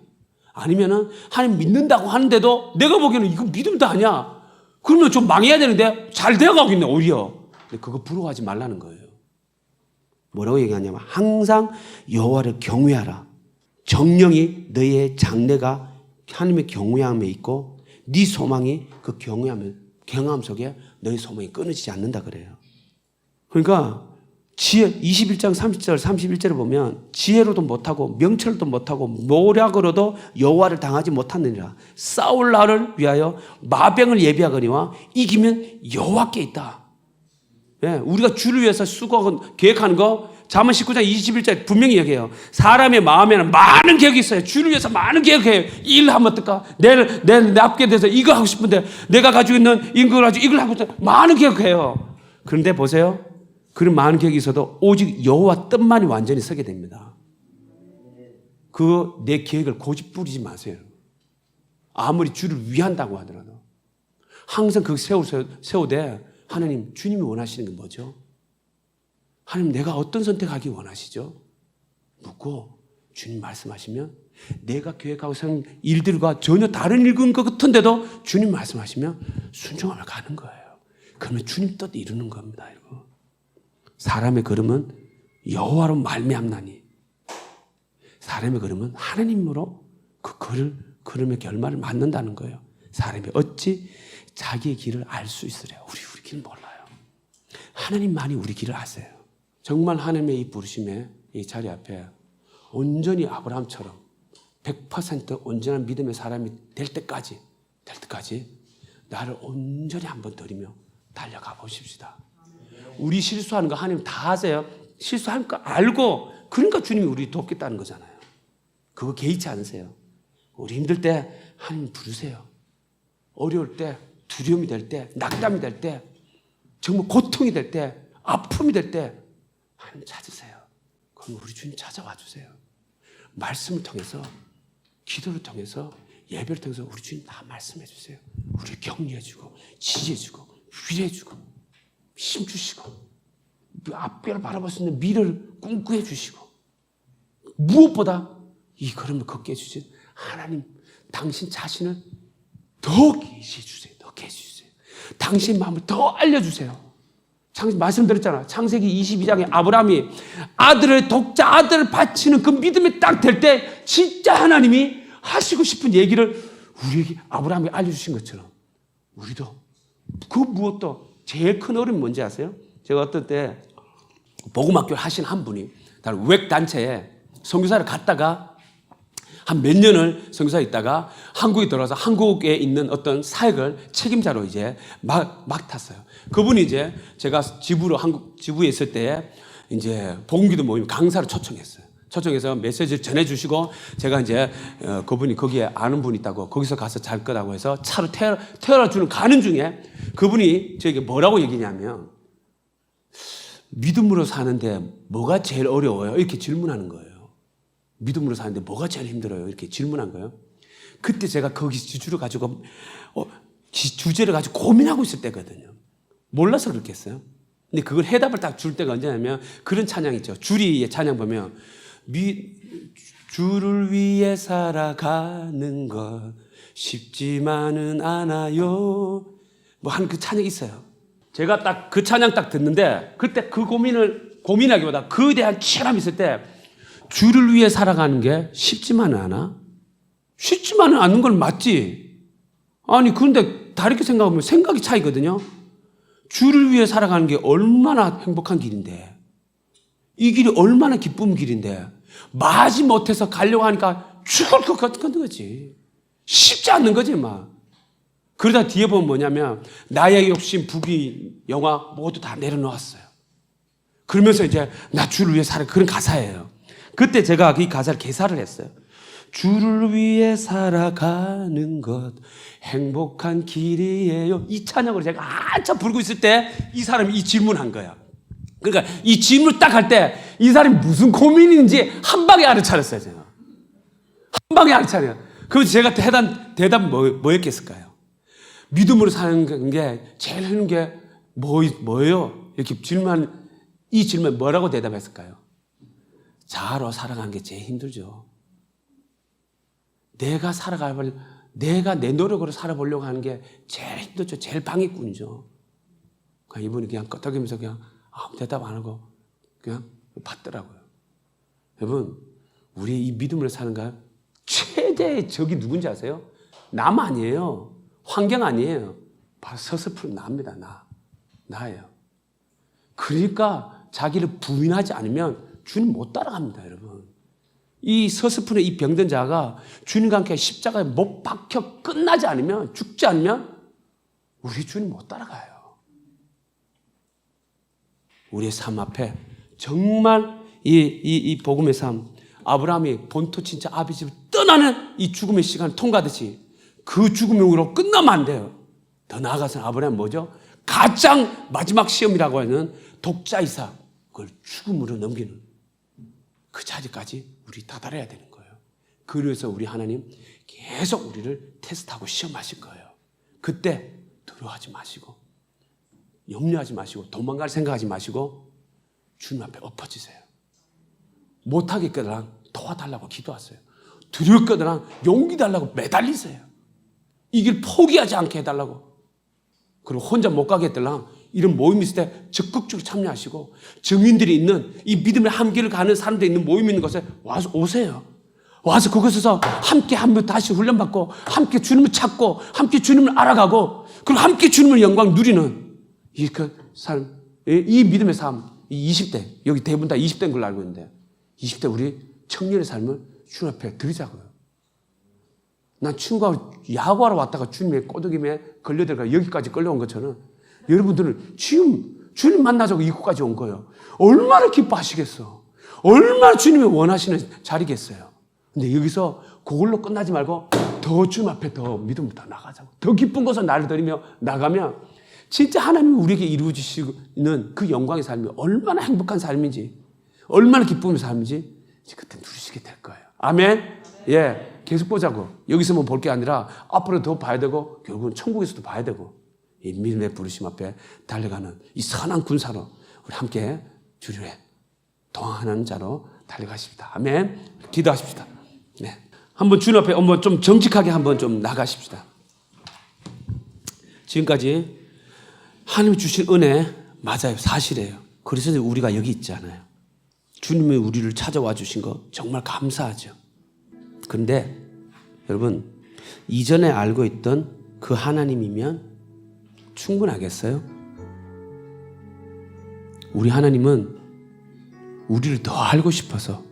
아니면은 하나님 믿는다고 하는데도 내가 보기에는 이거 믿음도 아니야. 그러면 좀 망해야 되는데 잘 되어가고 있네, 오히려. 근데 그거 부러워하지 말라는 거예요. 뭐라고 얘기하냐면 항상 여호와를 경외하라. 정령이 너의 장래가 하나님의 경외함에 있고 네 소망이 그 경외함 속에 너의 소망이 끊어지지 않는다 그래요. 그러니까 지혜 21장 30절 31절을 보면 지혜로도 못하고 명철도 못하고 모략으로도 여호와를 당하지 못하느니라. 싸울 날을 위하여 마병을 예비하거니와 이기면 여호와께 있다. 예, 우리가 주를 위해서 수고하고 계획하는 거 잠언 19장 21절 분명히 얘기해요. 사람의 마음에는 많은 계획이 있어요. 주를 위해서 많은 계획해요. 일 하면 어떨까? 내 앞에 대해서 이거 하고 싶은데 내가 가지고 있는 이걸 가지고 이걸 하고 싶다. 많은 계획해요. 그런데 보세요. 그런 많은 계획이 있어도 오직 여호와 뜻만이 완전히 서게 됩니다. 내 계획을 고집 부리지 마세요. 아무리 주를 위한다고 하더라도 항상 그 세우되 하나님, 주님이 원하시는 게 뭐죠? 하나님, 내가 어떤 선택하기 원하시죠? 묻고 주님 말씀하시면 내가 계획하고 생각한 일들과 전혀 다른 일인 것 같은데도 주님 말씀하시면 순종하며 가는 거예요. 그러면 주님 뜻 이루는 겁니다. 여러분. 사람의 걸음은 여호와로 말미암나니, 사람의 걸음은 하나님으로 그 걸음의 결말을 맞는다는 거예요. 사람이 어찌 자기의 길을 알 수 있으래요. 우리 길 몰라요. 하나님만이 우리 길을 아세요. 정말 하나님의 이 부르심에 이 자리 앞에 온전히 아브라함처럼 100% 온전한 믿음의 사람이 될 때까지 나를 온전히 한번 드리며 달려가 보십시다. 우리 실수하는 거 하나님 다 아세요. 실수하는 거 알고, 그러니까 주님이 우리 돕겠다는 거잖아요. 그거 개의치 않으세요. 우리 힘들 때 하나님 부르세요. 어려울 때, 두려움이 될 때, 낙담이 될 때, 정말 고통이 될 때, 아픔이 될 때 하나님 찾으세요. 그럼 우리 주님 찾아와 주세요. 말씀을 통해서, 기도를 통해서, 예배를 통해서 우리 주님 다 말씀해 주세요. 우리를 격려해주고 지지해주고 위로해주고 힘주시고 앞뒤를 바라볼 수 있는 미래를 꿈꾸게 해주시고, 무엇보다 이 걸음을 걷게 해주신 하나님, 당신 자신을 더 계시해 주세요. 더 계시해 주세요. 당신 마음을 더 알려주세요. 말씀드렸잖아. 창세기 22장에 아브라함이 독자 아들을 바치는 그 믿음이 딱 될 때 진짜 하나님이 하시고 싶은 얘기를 우리에게 아브라함이 알려주신 것처럼 우리도 그 무엇도 제일 큰 어려움이 뭔지 아세요? 제가 어떤 때 복음학교를 하신 한 분이 다른 외국 단체에 선교사를 갔다가 한 몇 년을 선교사에 있다가 한국에 들어와서 한국에 있는 어떤 사역을 책임자로 이제 맡았어요. 그분이 이제 제가 한국 지부에 있을 때 이제 복음기도 모임 강사로 초청해서 메시지를 전해주시고, 제가 이제 그분이 거기에 아는 분이 있다고 거기서 가서 잘 거라고 해서 차로 태워주는 가는 중에 그분이 저에게 뭐라고 얘기냐면, 믿음으로 사는데 뭐가 제일 어려워요? 이렇게 질문하는 거예요. 믿음으로 사는데 뭐가 제일 힘들어요? 이렇게 질문한 거예요. 그때 제가 거기 주제를 가지고 고민하고 있을 때거든요. 몰라서 그렇겠어요. 근데 그걸 해답을 딱 줄 때가 언제냐면 그런 찬양 있죠. 주리의 찬양 보면 주를 위해 살아가는 것 쉽지만은 않아요. 뭐 하는 그 찬양이 있어요. 제가 딱 그 찬양 딱 듣는데 그때 그 고민하기보다 그에 대한 치열함이 있을 때, 주를 위해 살아가는 게 쉽지만은 않아? 쉽지만은 않은 건 맞지. 아니 그런데 다르게 생각하면 생각이 차이거든요. 주를 위해 살아가는 게 얼마나 행복한 길인데, 이 길이 얼마나 기쁜 길인데 마지 못해서 가려고 하니까 죽을 것 같은 거지. 쉽지 않는 거지 막. 그러다 뒤에 보면 뭐냐면 나의 욕심, 부귀, 영화 모두 다 내려놓았어요. 그러면서 이제 나 주를 위해 살아, 그런 가사예요. 그때 제가 이 가사를 개사를 했어요. 주를 위해 살아가는 것 행복한 길이에요. 이 찬양을 제가 한참 부르고 있을 때 이 사람이 이 질문한 거야. 그러니까 이 질문을 딱 할 때 이 사람이 무슨 고민인지 한 방에 알아차렸어요. 제가 한 방에 알아차려요. 그래서 제가 대답 뭐였겠을까요? 믿음으로 사는 게 제일 힘든 게 뭐예요? 이렇게 이 질문에 뭐라고 대답했을까요? 자아로 살아가는 게 제일 힘들죠. 내가 내 노력으로 살아보려고 하는 게 제일 힘들죠. 제일 방해꾼이죠. 그러니까 이분이 그냥 끄덕이면서 그냥 아무 대답 안 하고 그냥 받더라고요. 여러분, 우리 이 믿음으로 사는 거 최대의 적이 누군지 아세요? 남 아니에요. 환경 아니에요. 바로 서슬픈 나입니다. 나예요. 그러니까 자기를 부인하지 않으면 주님 못 따라갑니다, 여러분. 이 서스푼의 이 병든 자가 주님과 함께 십자가에 못 박혀 끝나지 않으면, 죽지 않으면 우리 주님 못 따라가요. 우리의 삶 앞에 정말 이 복음의 삶, 아브라함이 본토 친자 아비 집을 떠나는 이 죽음의 시간을 통과하듯이 그 죽음으로 끝나면 안 돼요. 더 나아가서는 아브라함은 뭐죠? 가장 마지막 시험이라고 하는 독자 이삭, 그걸 죽음으로 넘기는 그 자리까지 우리 다다라야 되는 거예요. 그래서 우리 하나님 계속 우리를 테스트하고 시험하실 거예요. 그때 두려워하지 마시고 염려하지 마시고 도망갈 생각하지 마시고 주님 앞에 엎어지세요. 못하겠거든 도와달라고 기도하세요. 두렵거든 용기 달라고 매달리세요. 이 길 포기하지 않게 해달라고. 그리고 혼자 못 가겠더라 이런 모임 있을 때 적극적으로 참여하시고 증인들이 있는 이 믿음의 함께를 가는 사람들이 있는 모임 있는 곳에 와서 오세요. 와서 그곳에서 함께 한번 다시 훈련받고 함께 주님을 찾고 함께 주님을 알아가고 그리고 함께 주님의 영광 누리는 이 그 삶, 이 믿음의 삶, 이 20대 여기 대부분 다 20대인 걸로 알고 있는데 20대 우리 청년의 삶을 주님 앞에 드리자고요. 난 친구하고 야구하러 왔다가 주님의 꼬드김에 걸려들어가 여기까지 끌려온 것처럼 여러분들은 지금 주님 만나자고 이곳까지 온 거예요. 얼마나 기뻐하시겠어. 얼마나 주님이 원하시는 자리겠어요. 근데 여기서 그걸로 끝나지 말고 더 주님 앞에 더 믿음으로 더 나가자고. 더 기쁜 것을 나를 드리며 나가면 진짜 하나님이 우리에게 이루어주시는 그 영광의 삶이 얼마나 행복한 삶인지 얼마나 기쁨의 삶인지 그때 누리시게 될 거예요. 아멘. 예, 계속 보자고. 여기서만 볼 게 아니라 앞으로 더 봐야 되고 결국은 천국에서도 봐야 되고 이 믿음의 부르심 앞에 달려가는 이 선한 군사로 우리 함께 주님의 동행하는 자로 달려가십시다. 아멘. 기도하십시다. 네, 한번 주님 앞에 한번 좀 정직하게 한번 좀 나가십시다. 지금까지 하나님이 주신 은혜 맞아요. 사실이에요. 그래서 우리가 여기 있잖아요. 주님이 우리를 찾아와 주신 거 정말 감사하죠. 그런데 여러분 이전에 알고 있던 그 하나님이면 충분하겠어요? 우리 하나님은 우리를 더 알고 싶어서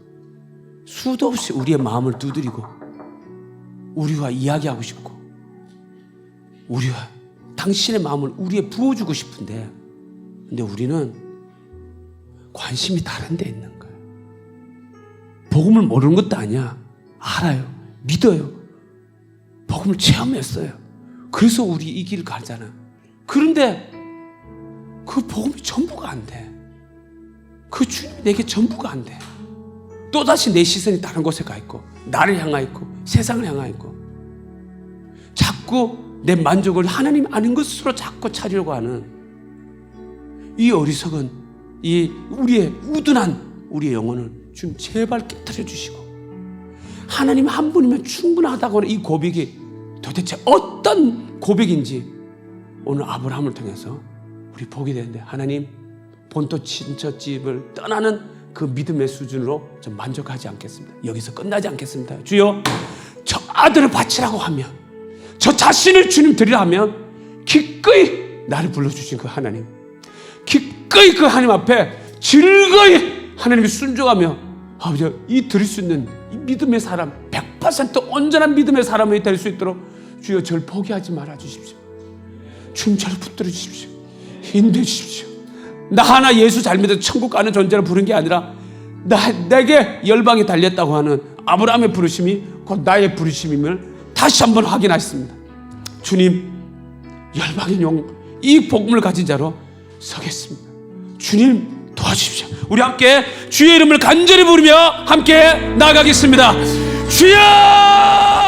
수도 없이 우리의 마음을 두드리고 우리와 이야기하고 싶고 우리와 당신의 마음을 우리에 부어주고 싶은데 근데 우리는 관심이 다른 데 있는 거예요. 복음을 모르는 것도 아니야. 알아요. 믿어요. 복음을 체험했어요. 그래서 우리 이 길을 가잖아. 그런데 그 복음이 전부가 안 돼. 그 주님이 내게 전부가 안 돼. 또다시 내 시선이 다른 곳에 가 있고 나를 향하 있고 세상을 향하 있고 자꾸 내 만족을 하나님 아닌 것으로 자꾸 찾으려고 하는 이 어리석은 이 우리의 우둔한 우리의 영혼을 주님 제발 깨트려 주시고 하나님 한 분이면 충분하다고 하는 이 고백이 도대체 어떤 고백인지 오늘 아브라함을 통해서 우리 보게 되는데 하나님 본토 친척집을 떠나는 그 믿음의 수준으로 좀 만족하지 않겠습니다. 여기서 끝나지 않겠습니다. 주여 저 아들을 바치라고 하면 저 자신을 주님 드리라 하면 기꺼이 나를 불러주신 그 하나님 기꺼이 그 하나님 앞에 즐거이 하나님이 순종하며 아버지 이 드릴 수 있는 이 믿음의 사람 100% 온전한 믿음의 사람이 될 수 있도록 주여 저를 포기하지 말아 주십시오. 주님 저를 붙들어 주십시오. 인도해 주십시오. 나 하나 예수 잘 믿어 천국 가는 존재를 부른 게 아니라 내게 열방이 달렸다고 하는 아브라함의 부르심이 곧 나의 부르심임을 다시 한번 확인하셨습니다. 주님 열방의 용 이 복음을 가진 자로 서겠습니다. 주님 도와주십시오. 우리 함께 주의 이름을 간절히 부르며 함께 나아가겠습니다. 주여